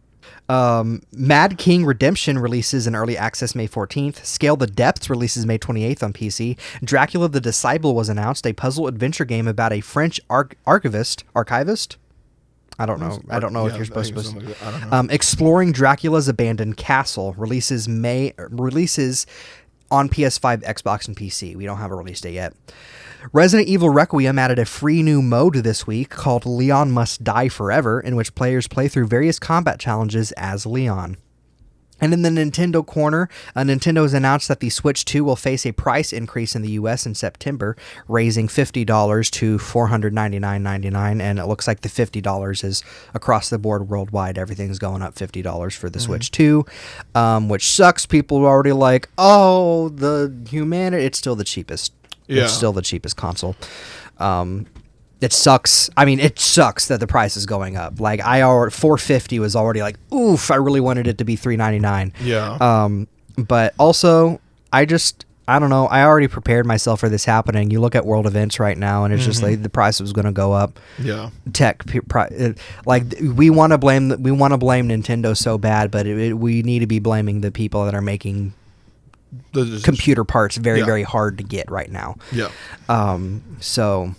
Mad King Redemption releases in early access May 14th. Scale the Depths releases May 28th on PC. Dracula the Disciple was announced, a puzzle adventure game about a French archivist. I don't know. I don't know if you're supposed to. I don't know. Exploring Dracula's Abandoned Castle releases on PS5, Xbox, and PC. We don't have a release date yet. Resident Evil Requiem added a free new mode this week called Leon Must Die Forever, in which players play through various combat challenges as Leon. And in the Nintendo corner, Nintendo has announced that the Switch 2 will face a price increase in the US in September, raising $50 to $499.99, and it looks like the $50 is across the board worldwide. Everything's going up $50 for the Switch 2, which sucks. People are already like, oh, it's still the cheapest. Yeah. It's still the cheapest console. It sucks. I mean, it sucks that the price is going up. Like, $450 was already like, oof, I really wanted it to be $399. Yeah. But also, I don't know. I already prepared myself for this happening. You look at world events right now, and it's just like the price was going to go up. Yeah. Like we want to blame Nintendo so bad, but we need to be blaming the people that are making computer parts very hard to get right now. Yeah. So.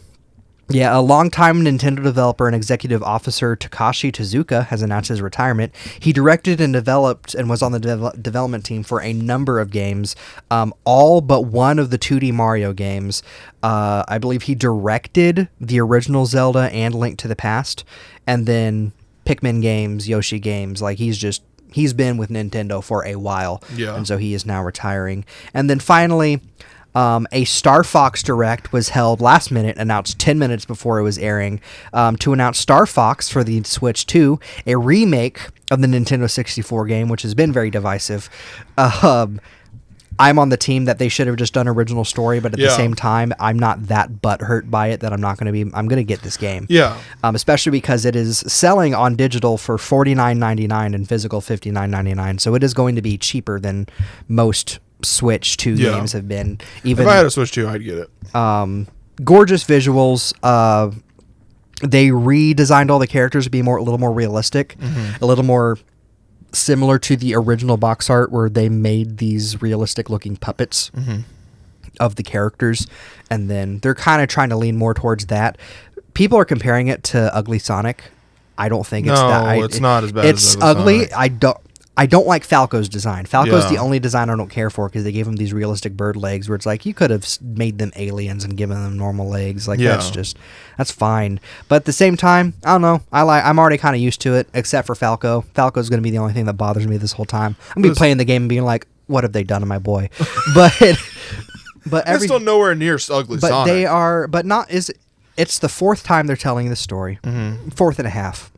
Yeah, a longtime Nintendo developer and executive officer Takashi Tezuka has announced his retirement. He directed and developed and was on the development team for a number of games, all but one of the 2D Mario games. I believe he directed the original Zelda and Link to the Past, and then Pikmin games, Yoshi games. Like he's been with Nintendo for a while, and so he is now retiring. And then finally, a Star Fox Direct was held last minute, announced 10 minutes before it was airing, to announce Star Fox for the Switch 2, a remake of the Nintendo 64 game, which has been very divisive. I'm on the team that they should have just done original story, but at the same time, I'm not that butthurt by it that I'm going to get this game. Yeah. Especially because it is selling on digital for $49.99 and physical $59.99, so it is going to be cheaper than most Switch 2 games have been. Even if I had a Switch 2, I'd get it. Gorgeous visuals. They redesigned all the characters to be a little more realistic, a little more similar to the original box art where they made these realistic looking puppets of the characters, and then they're kind of trying to lean more towards that. People are comparing it to Ugly Sonic. I don't think it's that. No, it's not as bad as Ugly Sonic. I don't like Falco's design. Falco's the only design I don't care for because they gave him these realistic bird legs where it's like you could have made them aliens and given them normal legs. Like that's fine. But at the same time, I don't know. I'm already kind of used to it, except for Falco. Falco's going to be the only thing that bothers me this whole time. I'm going to be playing the game and being like, what have they done to my boy? But it's still nowhere near Ugly but Sonic. They are, but not is. It's the fourth time they're telling this story. Fourth and a half.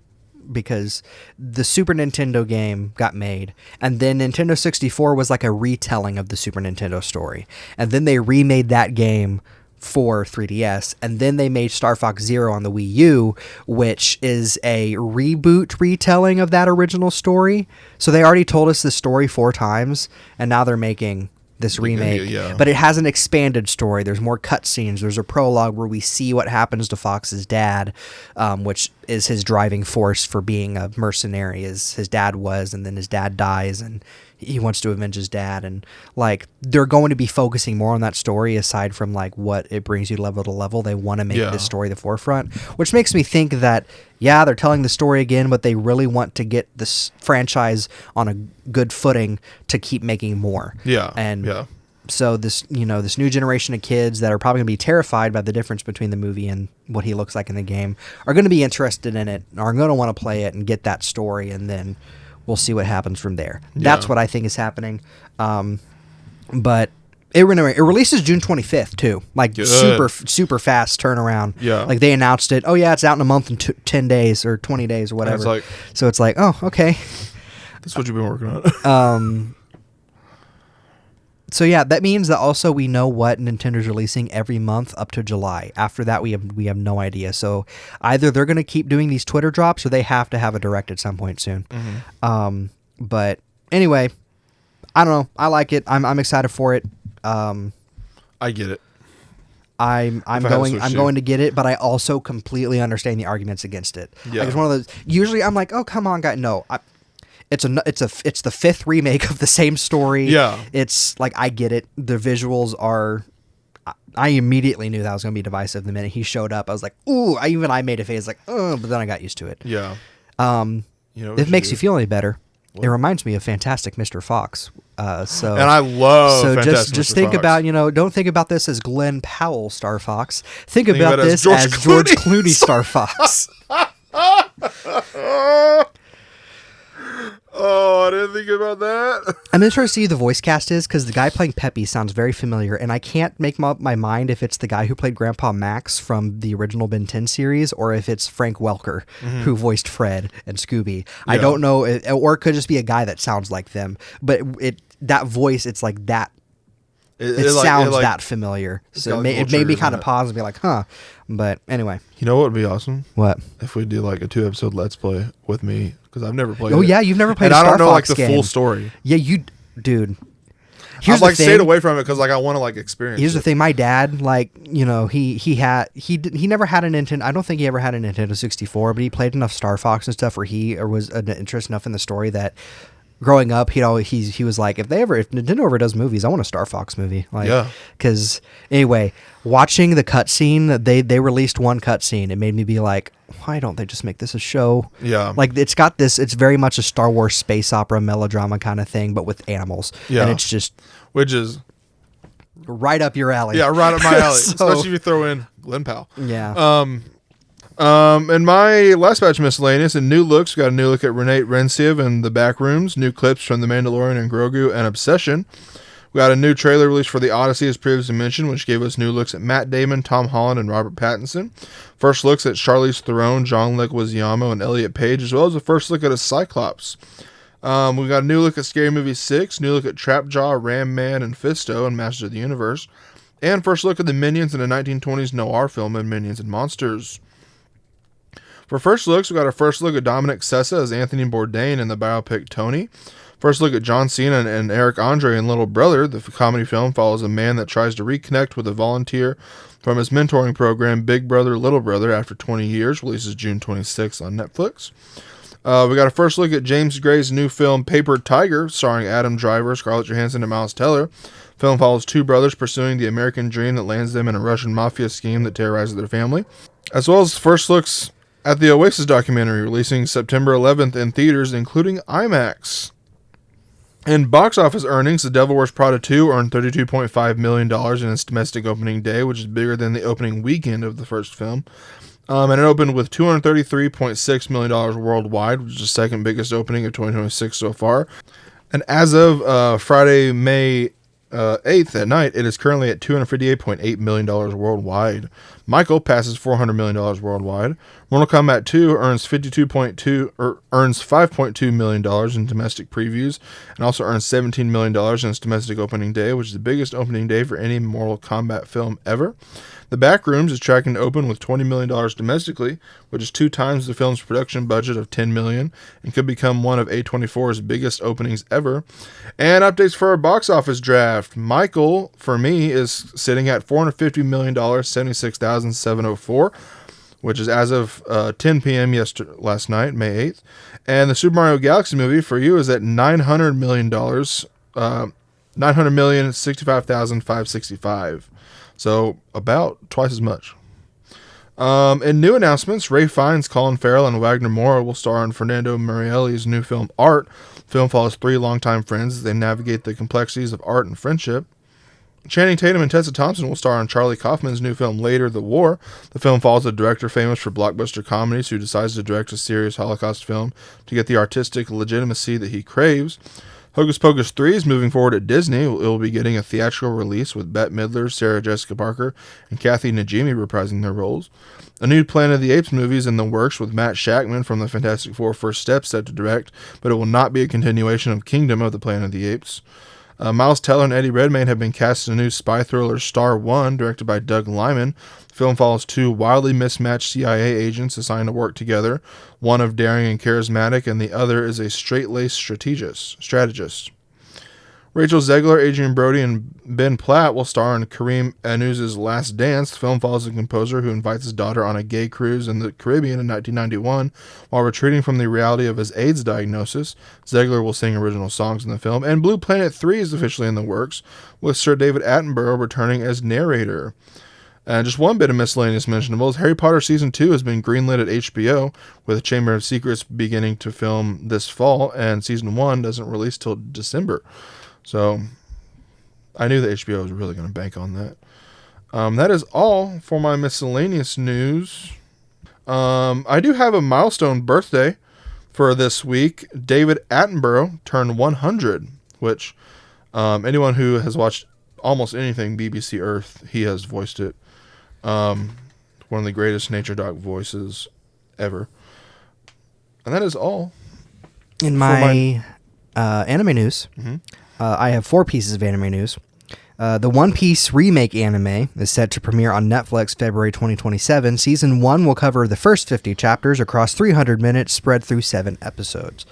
Because the Super Nintendo game got made, and then Nintendo 64 was like a retelling of the Super Nintendo story, and then they remade that game for 3DS, and then they made Star Fox Zero on the Wii U, which is a reboot retelling of that original story. So they already told us the story 4 times, and now they're making this remake, but it has an expanded story. There's more cutscenes. There's a prologue where we see what happens to Fox's dad, which is his driving force for being a mercenary, as his dad was, and then his dad dies, and he wants to avenge his dad, and like they're going to be focusing more on that story aside from like what it brings you level to level. They want to make this story the forefront, which makes me think that they're telling the story again, but they really want to get this franchise on a good footing to keep making more. So this new generation of kids that are probably going to be terrified by the difference between the movie and what he looks like in the game are going to be interested in it, are going to want to play it and get that story, and then we'll see what happens from there. That's what I think is happening. But it releases June 25th too. Like super fast turnaround. Yeah. Like they announced it. Oh yeah, it's out in a month and 10 days or 20 days or whatever. So it's like, oh, okay. That's what you've been working on. So yeah, that means that also we know what Nintendo's releasing every month up to July. After that, we have no idea. So either they're going to keep doing these Twitter drops, or they have to have a direct at some point soon. But anyway, I don't know. I like it. I'm excited for it. I get it. I'm going to get it, but I also completely understand the arguments against it. Like it's one of those. Usually, I'm like, oh come on, guys, no. It's the 5th remake of the same story. Yeah. It's like, I get it. The visuals are, I immediately knew that was going to be divisive the minute he showed up. I was like, ooh, I made a face like, oh, but then I got used to it. Yeah. If it makes you feel any better, it reminds me of Fantastic Mr. Fox. And I love Fantastic just Mr. think Fox. about, don't think about this as Glenn Powell Star Fox. Think about this as George Clooney Star Fox. Oh, I didn't think about that. I'm interested to see who the voice cast is, because the guy playing Peppy sounds very familiar, and I can't make up my mind if it's the guy who played Grandpa Max from the original Ben 10 series, or if it's Frank Welker, who voiced Fred and Scooby. I don't know, or it could just be a guy that sounds like them, but that voice, it's like that. It sounds that familiar. So it made me kind of pause and be like, huh. But anyway. You know what would be awesome? What? If we did like a 2-episode Let's Play with me, because I've never played it. Oh, yeah, you've never played a Star Fox game. I don't know like the full story. Yeah, dude. I've like stayed away from it because like I want to like experience. Here's the thing: my dad, like he never had a Nintendo. I don't think he ever had a Nintendo 64, but he played enough Star Fox and stuff where he was interested enough in the story that. Growing up, he was like, if Nintendo ever does movies, I want a Star Fox movie. Like, yeah. Because anyway, watching the cutscene, they released one cutscene. It made me be like, why don't they just make this a show? Yeah. Like it's got this. It's very much a Star Wars space opera melodrama kind of thing, but with animals. Yeah. And it's just which is right up your alley. Yeah, right up my alley. Especially if you throw in Glen Powell. Yeah. And my last batch of miscellaneous and new looks, we got a new look at Renate Renciev and The Backrooms, new clips from The Mandalorian and Grogu and Obsession. We got a new trailer released for The Odyssey, as previously mentioned, which gave us new looks at Matt Damon, Tom Holland, and Robert Pattinson. First looks at Charlize Theron, John Leguizamo, and Elliot Page, as well as a first look at a Cyclops. We got a new look at Scary Movie 6, new look at Trapjaw, Ram Man, and Fisto and Masters of the Universe, and first look at the Minions in a 1920s noir film and Minions and Monsters. For first looks, we got a first look at Dominic Sessa as Anthony Bourdain in the biopic Tony. First look at John Cena and Eric Andre in Little Brother. The comedy film follows a man that tries to reconnect with a volunteer from his mentoring program, Big Brother, Little Brother, after 20 years. Releases June 26th on Netflix. We got a first look at James Gray's new film Paper Tiger, starring Adam Driver, Scarlett Johansson, and Miles Teller. Film follows two brothers pursuing the American dream that lands them in a Russian mafia scheme that terrorizes their family. As well as first looks at the Oasis documentary, releasing September 11th in theaters, including IMAX. In box office earnings, The Devil Wears Prada 2 earned $32.5 million in its domestic opening day, which is bigger than the opening weekend of the first film. And it opened with $233.6 million worldwide, which is the second biggest opening of 2026 so far. And as of Friday, May 8th at night, it is currently at $258.8 million worldwide. Michael passes $400 million worldwide. Mortal Kombat 2 earns $5.2 million in domestic previews, and also earns $17 million in its domestic opening day, which is the biggest opening day for any Mortal Kombat film ever. The Backrooms is tracking to open with $20 million domestically, which is 2 times the film's production budget of $10 million, and could become one of A24's biggest openings ever. And updates for our box office draft. Michael, for me, is sitting at $450 million, $76,704, which is as of 10 p.m. last night, May 8th. And the Super Mario Galaxy movie for you is at $900 million, $900,065,565. So about twice as much. In new announcements, Ray Fiennes, Colin Farrell, and Wagner Moura will star in Fernando Murielli's new film Art. The film follows 3 longtime friends as they navigate the complexities of art and friendship. Channing Tatum and Tessa Thompson will star in Charlie Kaufman's new film Later, The War. The film follows a director famous for blockbuster comedies who decides to direct a serious Holocaust film to get the artistic legitimacy that he craves. Hocus Pocus 3 is moving forward at Disney. It will be getting a theatrical release with Bette Midler, Sarah Jessica Parker, and Kathy Najimy reprising their roles. A new Planet of the Apes movie is in the works with Matt Shakman from the Fantastic Four First Steps set to direct, but it will not be a continuation of Kingdom of the Planet of the Apes. Miles Teller and Eddie Redmayne have been cast in a new spy thriller Star One, directed by Doug Liman. The film follows 2 wildly mismatched CIA agents assigned to work together. One of daring and charismatic, and the other is a straight-laced strategist. Rachel Zegler, Adrian Brody, and Ben Platt will star in Kareem Anuz's Last Dance. The film follows a composer who invites his daughter on a gay cruise in the Caribbean in 1991 while retreating from the reality of his AIDS diagnosis. Zegler will sing original songs in the film. And Blue Planet 3 is officially in the works, with Sir David Attenborough returning as narrator. And just one bit of miscellaneous mentionables. Harry Potter Season 2 has been greenlit at HBO, with Chamber of Secrets beginning to film this fall, and Season 1 doesn't release till December. So I knew that HBO was really going to bank on that. That is all for my miscellaneous news. I do have a milestone birthday for this week. David Attenborough turned 100, which anyone who has watched almost anything BBC Earth, he has voiced it. One of the greatest nature doc voices ever. And that is all. In my anime news, I have 4 pieces of anime news. The One Piece remake anime is set to premiere on Netflix February 2027. Season 1 will cover the first 50 chapters across 300 minutes, spread through 7 episodes.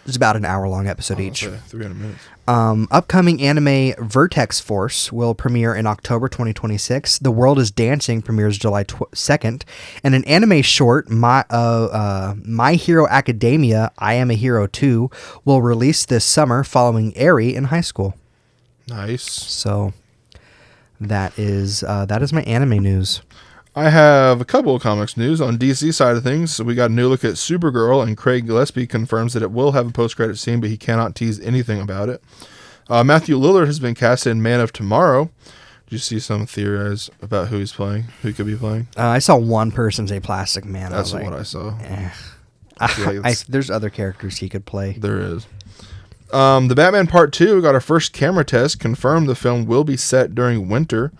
It's about an hour-long episode each. Okay, 300 minutes. Upcoming anime Vertex Force will premiere in October 2026. The World is Dancing premieres July 2nd. And an anime short, My Hero Academia, I Am a Hero 2, will release this summer following Eri in high school. Nice. So that is my anime news. I have a couple of comics news on DC side of things. So we got a new look at Supergirl, and Craig Gillespie confirms that it will have a post-credit scene, but he cannot tease anything about it. Matthew Lillard has been cast in Man of Tomorrow. Did you see some theories about who he's playing? Who he could be playing? I saw one person say Plastic Man. That's what I saw. There's other characters he could play. There is. The Batman Part 2 got our first camera test. Confirmed the film will be set during winter.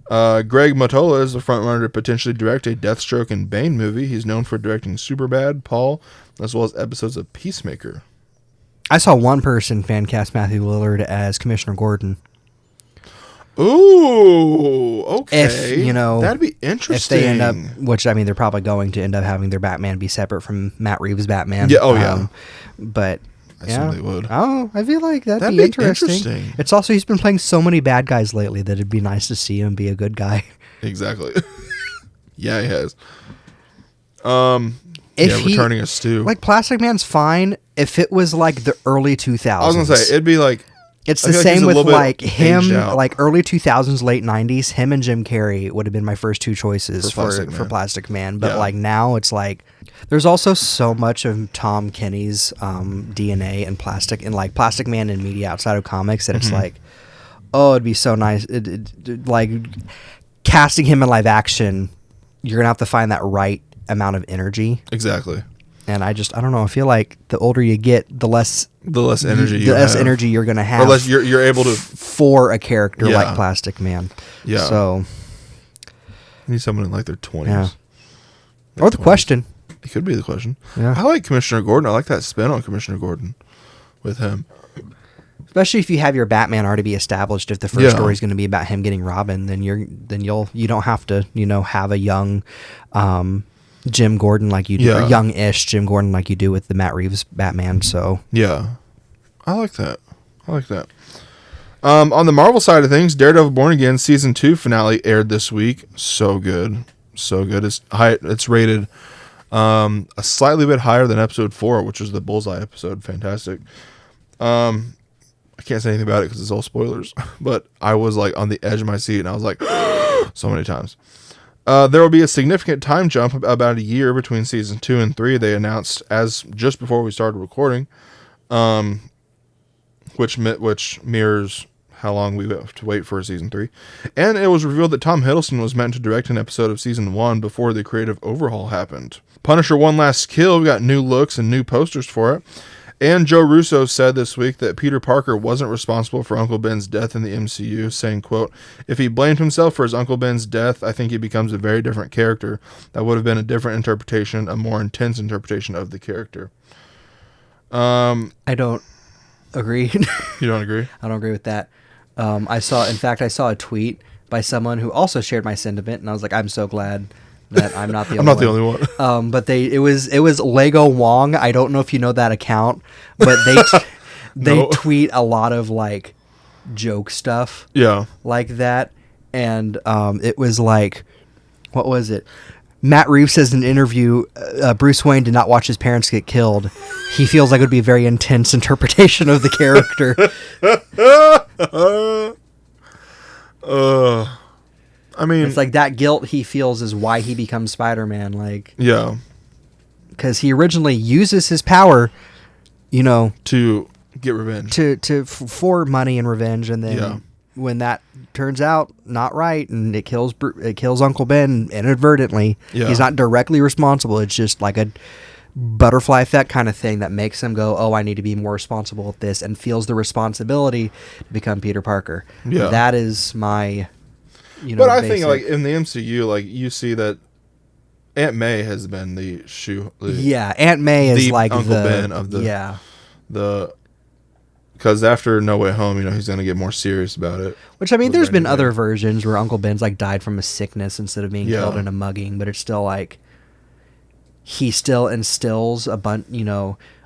Greg Mottola is the frontrunner to potentially direct a Deathstroke and Bane movie. He's known for directing Superbad, Paul, as well as episodes of Peacemaker. I saw one person fan cast Matthew Lillard as Commissioner Gordon. Ooh, okay. If, that'd be interesting. If they end up, which, I mean, they're probably going to end up having their Batman be separate from Matt Reeves' Batman. Yeah, yeah. But... I assume they would. Oh, I feel like that'd be interesting. It's also, he's been playing so many bad guys lately that it'd be nice to see him be a good guy. Exactly. Yeah, he has. Returning a Stu. Like, Plastic Man's fine if it was like the early 2000s. I was going to say, it'd be like... It's the same with like him, like early 2000s, late 90s, him and Jim Carrey would have been my first two choices for Plastic Man. But like now it's like, there's also so much of Tom Kenny's DNA and Plastic Man in media outside of comics that it's like, oh, it'd be so nice. Like casting him in live action, you're going to have to find that right amount of energy. Exactly. And I don't know. I feel like the older you get, the less energy energy you're gonna have. Or less you're able to for a character like Plastic Man. Yeah. So you need someone in like their 20s. Yeah. Or the Question. It could be the Question. Yeah. I like Commissioner Gordon. I like that spin on Commissioner Gordon with him. Especially if you have your Batman already be established. If the first story is going to be about him getting Robin, then you don't have to have a young. Jim Gordon like you do, or young-ish Jim Gordon like you do with the Matt Reeves Batman. So yeah, I like that. On the Marvel side of things, Daredevil Born Again season 2 finale aired this week. So good. It's high. It's rated a slightly bit higher than episode 4, which was the Bullseye episode. Fantastic. I can't say anything about it because it's all spoilers. But I was like on the edge of my seat, and I was like, so many times. There will be a significant time jump, about a year between season 2 and 3. They announced as just before we started recording, which mirrors how long we have to wait for season 3. And it was revealed that Tom Hiddleston was meant to direct an episode of season 1 before the creative overhaul happened. Punisher One Last Kill, we got new looks and new posters for it. And Joe Russo said this week that Peter Parker wasn't responsible for Uncle Ben's death in the MCU, saying, quote, "If he blamed himself for his Uncle Ben's death, I think he becomes a very different character. That would have been a different interpretation, a more intense interpretation of the character." I don't agree. You don't agree? I don't agree with that. I saw a tweet by someone who also shared my sentiment, and I was like, I'm so glad that I'm not the only one. I'm not the only one. But it was Lego Wong. I don't know if you know that account, but they tweet a lot of like joke stuff. Yeah. Like that. And it was like, what was it? Matt Reeves says in an interview, Bruce Wayne did not watch his parents get killed. He feels like it would be a very intense interpretation of the character. I mean, it's like that guilt he feels is why he becomes Spider-Man. Like, yeah, because he originally uses his power, to get revenge, for money and revenge, and then when that turns out not right, and it kills Uncle Ben inadvertently, he's not directly responsible. It's just like a butterfly effect kind of thing that makes him go, "Oh, I need to be more responsible at this," and feels the responsibility to become Peter Parker. Yeah, that is my. But I think, like, in the MCU, like, you see that Aunt May has been the shoe. Aunt May is like Uncle Ben of the. Because after No Way Home, he's going to get more serious about it. Which, I mean, there's been other versions where Uncle Ben's like died from a sickness instead of being killed in a mugging, but it's still like he still instills a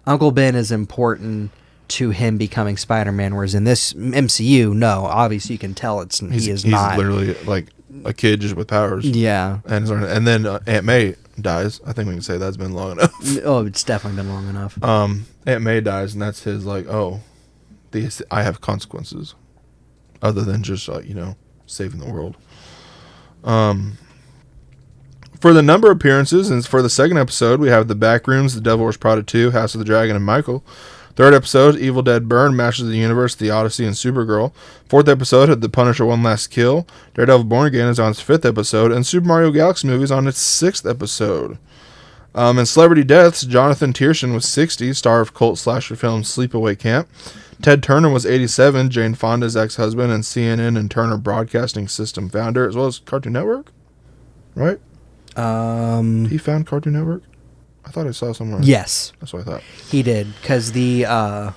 Uncle Ben is important to him becoming Spider-Man, whereas in this MCU, no, obviously you can tell he's not. He's literally like a kid just with powers. Yeah. And then Aunt May dies. I think we can say that's been long enough. Oh, it's definitely been long enough. Aunt May dies, and that's his like, I have consequences other than just saving the world. For the number of appearances, and for the second episode, we have The Backrooms, The Devil Wears Prada 2, House of the Dragon, and Michael. Third episode, Evil Dead Burn, Masters of the Universe, The Odyssey, and Supergirl. Fourth episode had The Punisher One Last Kill. Daredevil Born Again is on its fifth episode, and Super Mario Galaxy Movie is on its sixth episode. In Celebrity Deaths, Jonathan Tiersen was 60, star of cult slasher film Sleepaway Camp. Ted Turner was 87, Jane Fonda's ex-husband and CNN and Turner Broadcasting System founder, as well as Cartoon Network, right? He found Cartoon Network? I thought I saw somewhere. Yes. That's what I thought. He did, because the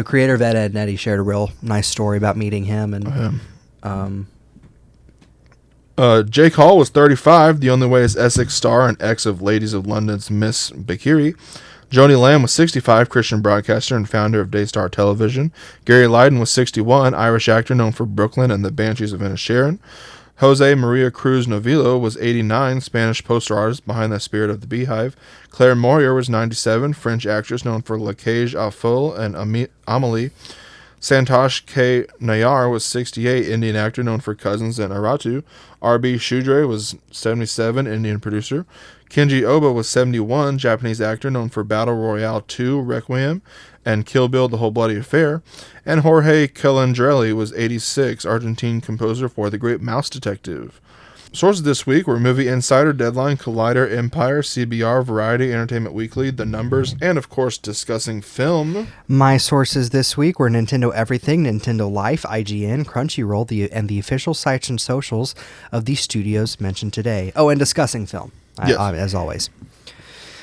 creator of Ed, Edd n Eddy shared a real nice story about meeting him. And Jake Hall was 35, The Only Way is Essex star and ex of Ladies of London's Miss Bakiri. Joni Lamb was 65, Christian broadcaster and founder of Daystar Television. Gary Lydon was 61, Irish actor known for Brooklyn and the Banshees of Inisherin. Jose Maria Cruz Novillo was 89, Spanish poster artist behind The Spirit of the Beehive. Claire Moyer was 97, French actress known for La Cage aux Folles and Amélie. Santosh K. Nayar was 68, Indian actor known for Cousins and Aratu. R.B. Shudre was 77, Indian producer. Kenji Oba was 71, Japanese actor known for Battle Royale 2, Requiem, and Kill Bill, The Whole Bloody Affair. And Jorge Calandrelli was 86, Argentine composer for The Great Mouse Detective. Sources this week were Movie Insider, Deadline, Collider, Empire, CBR, Variety, Entertainment Weekly, The Numbers, and of course Discussing Film. My sources this week were Nintendo Everything, Nintendo Life, IGN, Crunchyroll, and the official sites and socials of the studios mentioned today. Oh, and Discussing Film, yes. As always.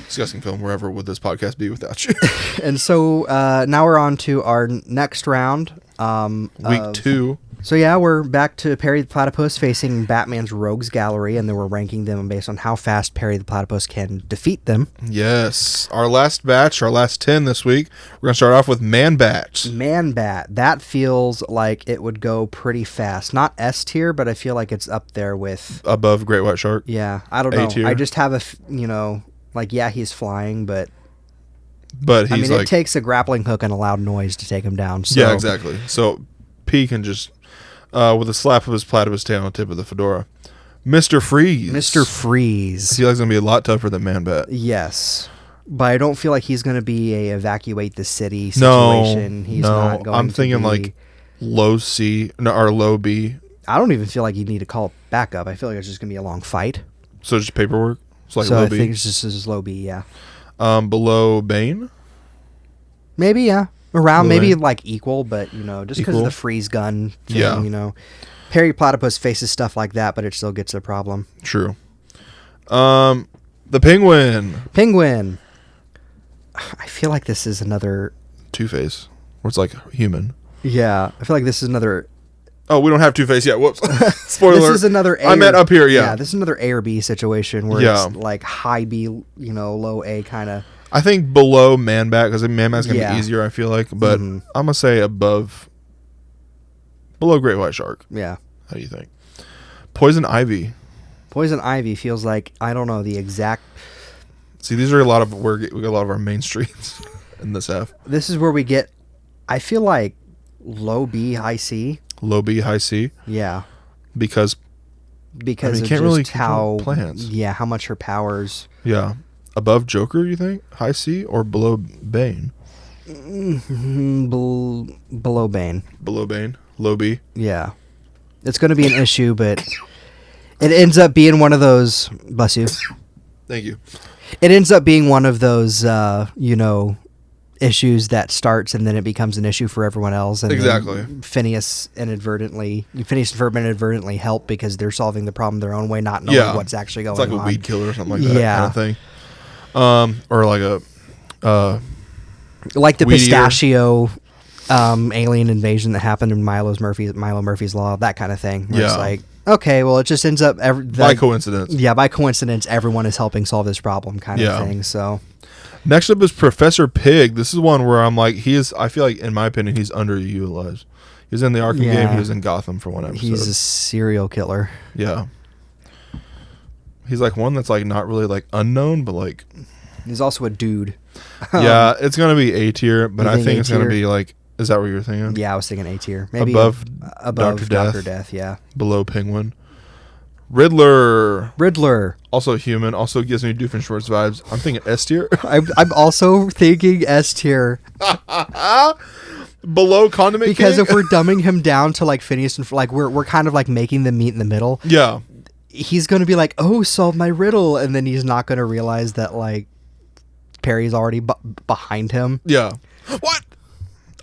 Discussing Film, wherever would this podcast be without you? And so now we're on to our next round. Week 2. So yeah, we're back to Perry the Platypus facing Batman's Rogues Gallery, and then we're ranking them based on how fast Perry the Platypus can defeat them. Yes. Our last batch, our last 10 this week, we're going to start off with Man-Bat. Man-Bat. That feels like it would go pretty fast. Not S tier, but I feel like it's up there with... Above Great White Shark? Yeah, I don't know. A-tier? I just have he's flying, but he's it takes a grappling hook and a loud noise to take him down. So. Yeah, exactly. So P can just... with a slap of his platypus tail on the tip of the fedora. Mr. Freeze. Mr. Freeze. I feel like it's going to be a lot tougher than Man-Bat. Yes. But I don't feel like he's going to be a evacuate the city situation. No, he's not going I'm thinking like low C or low B. I don't even feel like you need to call it backup. I feel like it's just going to be a long fight. So just paperwork? It's like so low I B? think it's just low B, yeah. Below Bane? Maybe, yeah. Around, below maybe Bane? like equal, but, just because of the freeze gun thing, yeah. Perry Platypus faces stuff like that, but it still gets a problem. True. The Penguin. Penguin. I feel like this is another... Two-Face. Where it's like human. Yeah. I feel like this is another... Oh, we don't have Two-Face yet. Whoops. Spoiler. This is another A. I meant up here, yeah. Yeah, this is another A or B situation where it's like high B, low A kind of... I think below Man-Bat, because Man-Bat's going to be easier, I feel like. But I'm going to say below Great White Shark. Yeah. How do you think? Poison Ivy. Poison Ivy feels like, I don't know, the exact... See, these are we got a lot of our main streets in this half. This is where we get, I feel like, low B, high C. Low B, high C? Yeah. Because of you can't just really how plans. Yeah, how much her powers. Yeah. Above Joker, you think? High C or below Bane? Below Bane. Below Bane? Low B? Yeah. It's going to be an issue, but it ends up being one of those... Bless you. Thank you. It ends up being one of those, issues that starts and then it becomes an issue for everyone else. And exactly. Phineas and Ferb inadvertently help because they're solving the problem their own way, not knowing what's actually going on. It's like a weed killer or something like that kind of thing. Or like a... like the pistachio alien invasion that happened in Milo Murphy's Law, that kind of thing. Where it's like, Okay, well, it just ends up by coincidence. Yeah, by coincidence, everyone is helping solve this problem, kind of thing. So, next up is Professor Pig. This is one where I'm like, I feel like, in my opinion, he's underutilized. He was in the Arkham game. He was in Gotham for one episode. He's a serial killer. Yeah. He's like one that's like not really like unknown, but like. He's also a dude. Yeah, it's gonna be A tier, but I think it's gonna be like. Is that what you were thinking? Yeah, I was thinking A tier. Maybe above Dr. Death. Yeah. Below Penguin. Riddler. Also human. Also gives me Doofenshmirtz vibes. I'm thinking S tier. I'm also thinking S tier. Below Condiment because King? If we're dumbing him down to like Phineas and like we're kind of like making them meet in the middle. Yeah. He's gonna be like, oh, solve my riddle, and then he's not gonna realize that like Perry's already behind him. Yeah. What?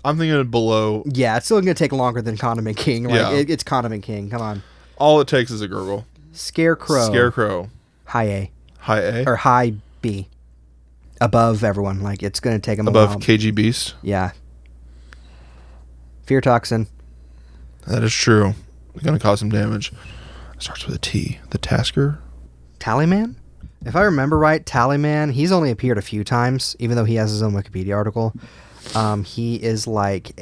I'm thinking below. Yeah, it's still going to take longer than Condiment King. Like, it's Condiment King. Come on. All it takes is a gurgle. Scarecrow. High A. High A? Or high B. Above everyone. Like, it's going to take him above a while. KG Beast? Yeah. Fear Toxin. That is true. It's going to cause some damage. It starts with a T. The Tasker? Tallyman? If I remember right, Tallyman, he's only appeared a few times, even though he has his own Wikipedia article. He is like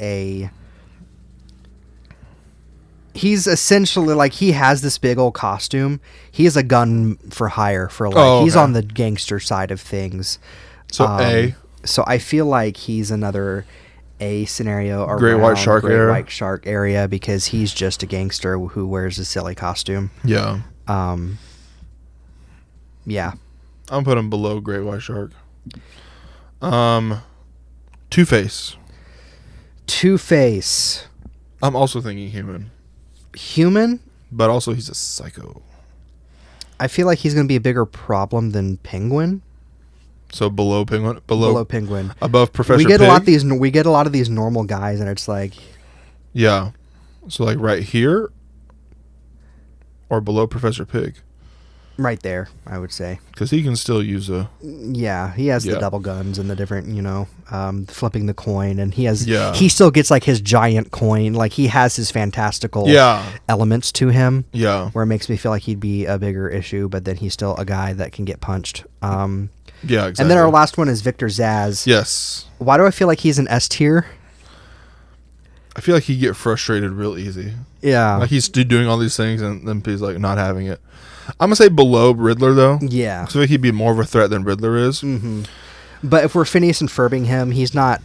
he's essentially like, he has this big old costume. He is a gun for hire for like, he's on the gangster side of things. So A. So I feel like he's another A scenario around Great White Shark area because he's just a gangster who wears a silly costume. Yeah. Yeah. I'm putting him below Great White Shark. Two-Face. I'm also thinking human, but also he's a psycho. I feel like he's going to be a bigger problem than Penguin. So below Penguin, below Penguin, above Professor Pig. We get a lot of these normal guys, and it's like, yeah. So like right here, or below Professor Pig. Right there, I would say. Because he can still use a... Yeah, he has the double guns and the different, flipping the coin. And he still gets, like, his giant coin. Like, he has his fantastical elements to him. Yeah. Where it makes me feel like he'd be a bigger issue, but then he's still a guy that can get punched. Yeah, exactly. And then our last one is Victor Zsasz. Yes. Why do I feel like he's an S tier? I feel like he'd get frustrated real easy. Yeah. Like, he's doing all these things, and then he's, like, not having it. I'm going to say below Riddler, though. Yeah. I feel like he'd be more of a threat than Riddler is. Mm-hmm. But if we're Phineas and Ferbing him, he's not,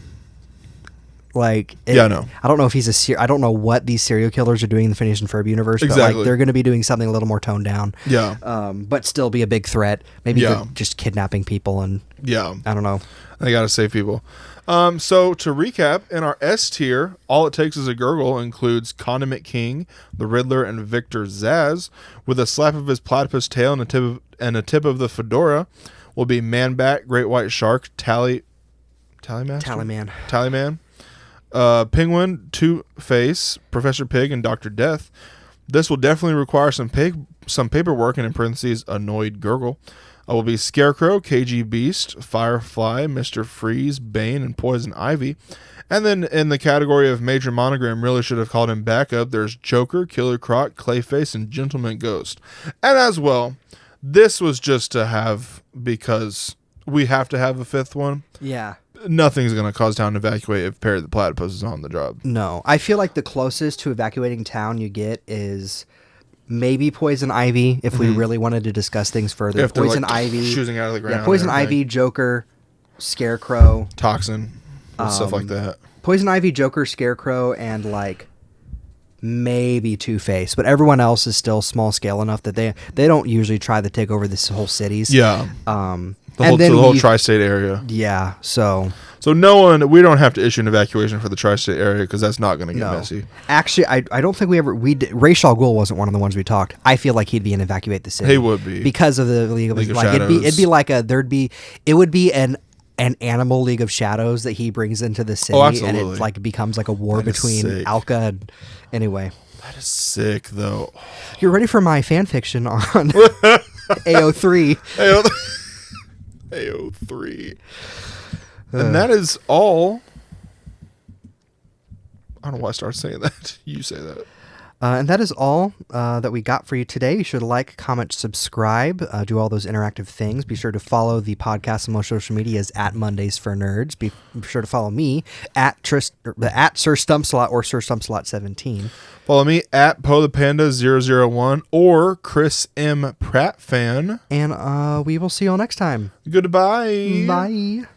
like... No. I don't know if he's I don't know what these serial killers are doing in the Phineas and Ferb universe. Exactly. But, like, they're going to be doing something a little more toned down. Yeah. But still be a big threat. Maybe just kidnapping people and... Yeah. I don't know. They got to save people. So to recap, in our S tier, all it takes is a gurgle includes Condiment King, the Riddler, and Victor Zsasz. With a slap of his platypus tail and a tip of the fedora will be Man-Bat, Great White Shark, Tallyman, Penguin, Two-Face, Professor Pig, and Dr. Death. This will definitely require some paperwork, and in parentheses, annoyed gurgle. Will be Scarecrow, KG Beast, Firefly, Mr. Freeze, Bane, and Poison Ivy. And then in the category of Major Monogram, really should have called him back up, there's Joker, Killer Croc, Clayface, and Gentleman Ghost. And as well, this was just to have, because we have to have a fifth one. Yeah. Nothing's going to cause town to evacuate if Perry the Platypus is on the job. No. I feel like the closest to evacuating town you get is... maybe Poison Ivy, if we really wanted to discuss things further. If Poison like Ivy. Choosing out of the ground. Yeah, Poison Ivy, Joker, Scarecrow. Toxin. Stuff like that. Poison Ivy, Joker, Scarecrow, and like maybe Two-Face. But everyone else is still small scale enough that they don't usually try to take over this whole cities. Yeah. The whole tri-state area. Yeah, so we don't have to issue an evacuation for the tri-state area because that's not going to get messy. Actually, I don't think Ra's al Ghul wasn't one of the ones we talked. I feel like he'd be in Evacuate the City. He would be. Because of the League of Shadows. It would be an animal League of Shadows that he brings into the city. Oh, absolutely. And it like becomes like a war between Alka and... Anyway. That is sick, though. You're ready for my fan fiction on AO3. AO3. And that is all. I don't know why I started saying that. You say that. And that is all that we got for you today. You should like, comment, subscribe, do all those interactive things. Be sure to follow the podcast on most social medias at Mondays for Nerds. Be sure to follow me at Sir Stumpslot or Sir Stumpslot17. Follow me at Poe the Panda 001 or Chris M. Pratt Fan. And we will see you all next time. Goodbye. Bye.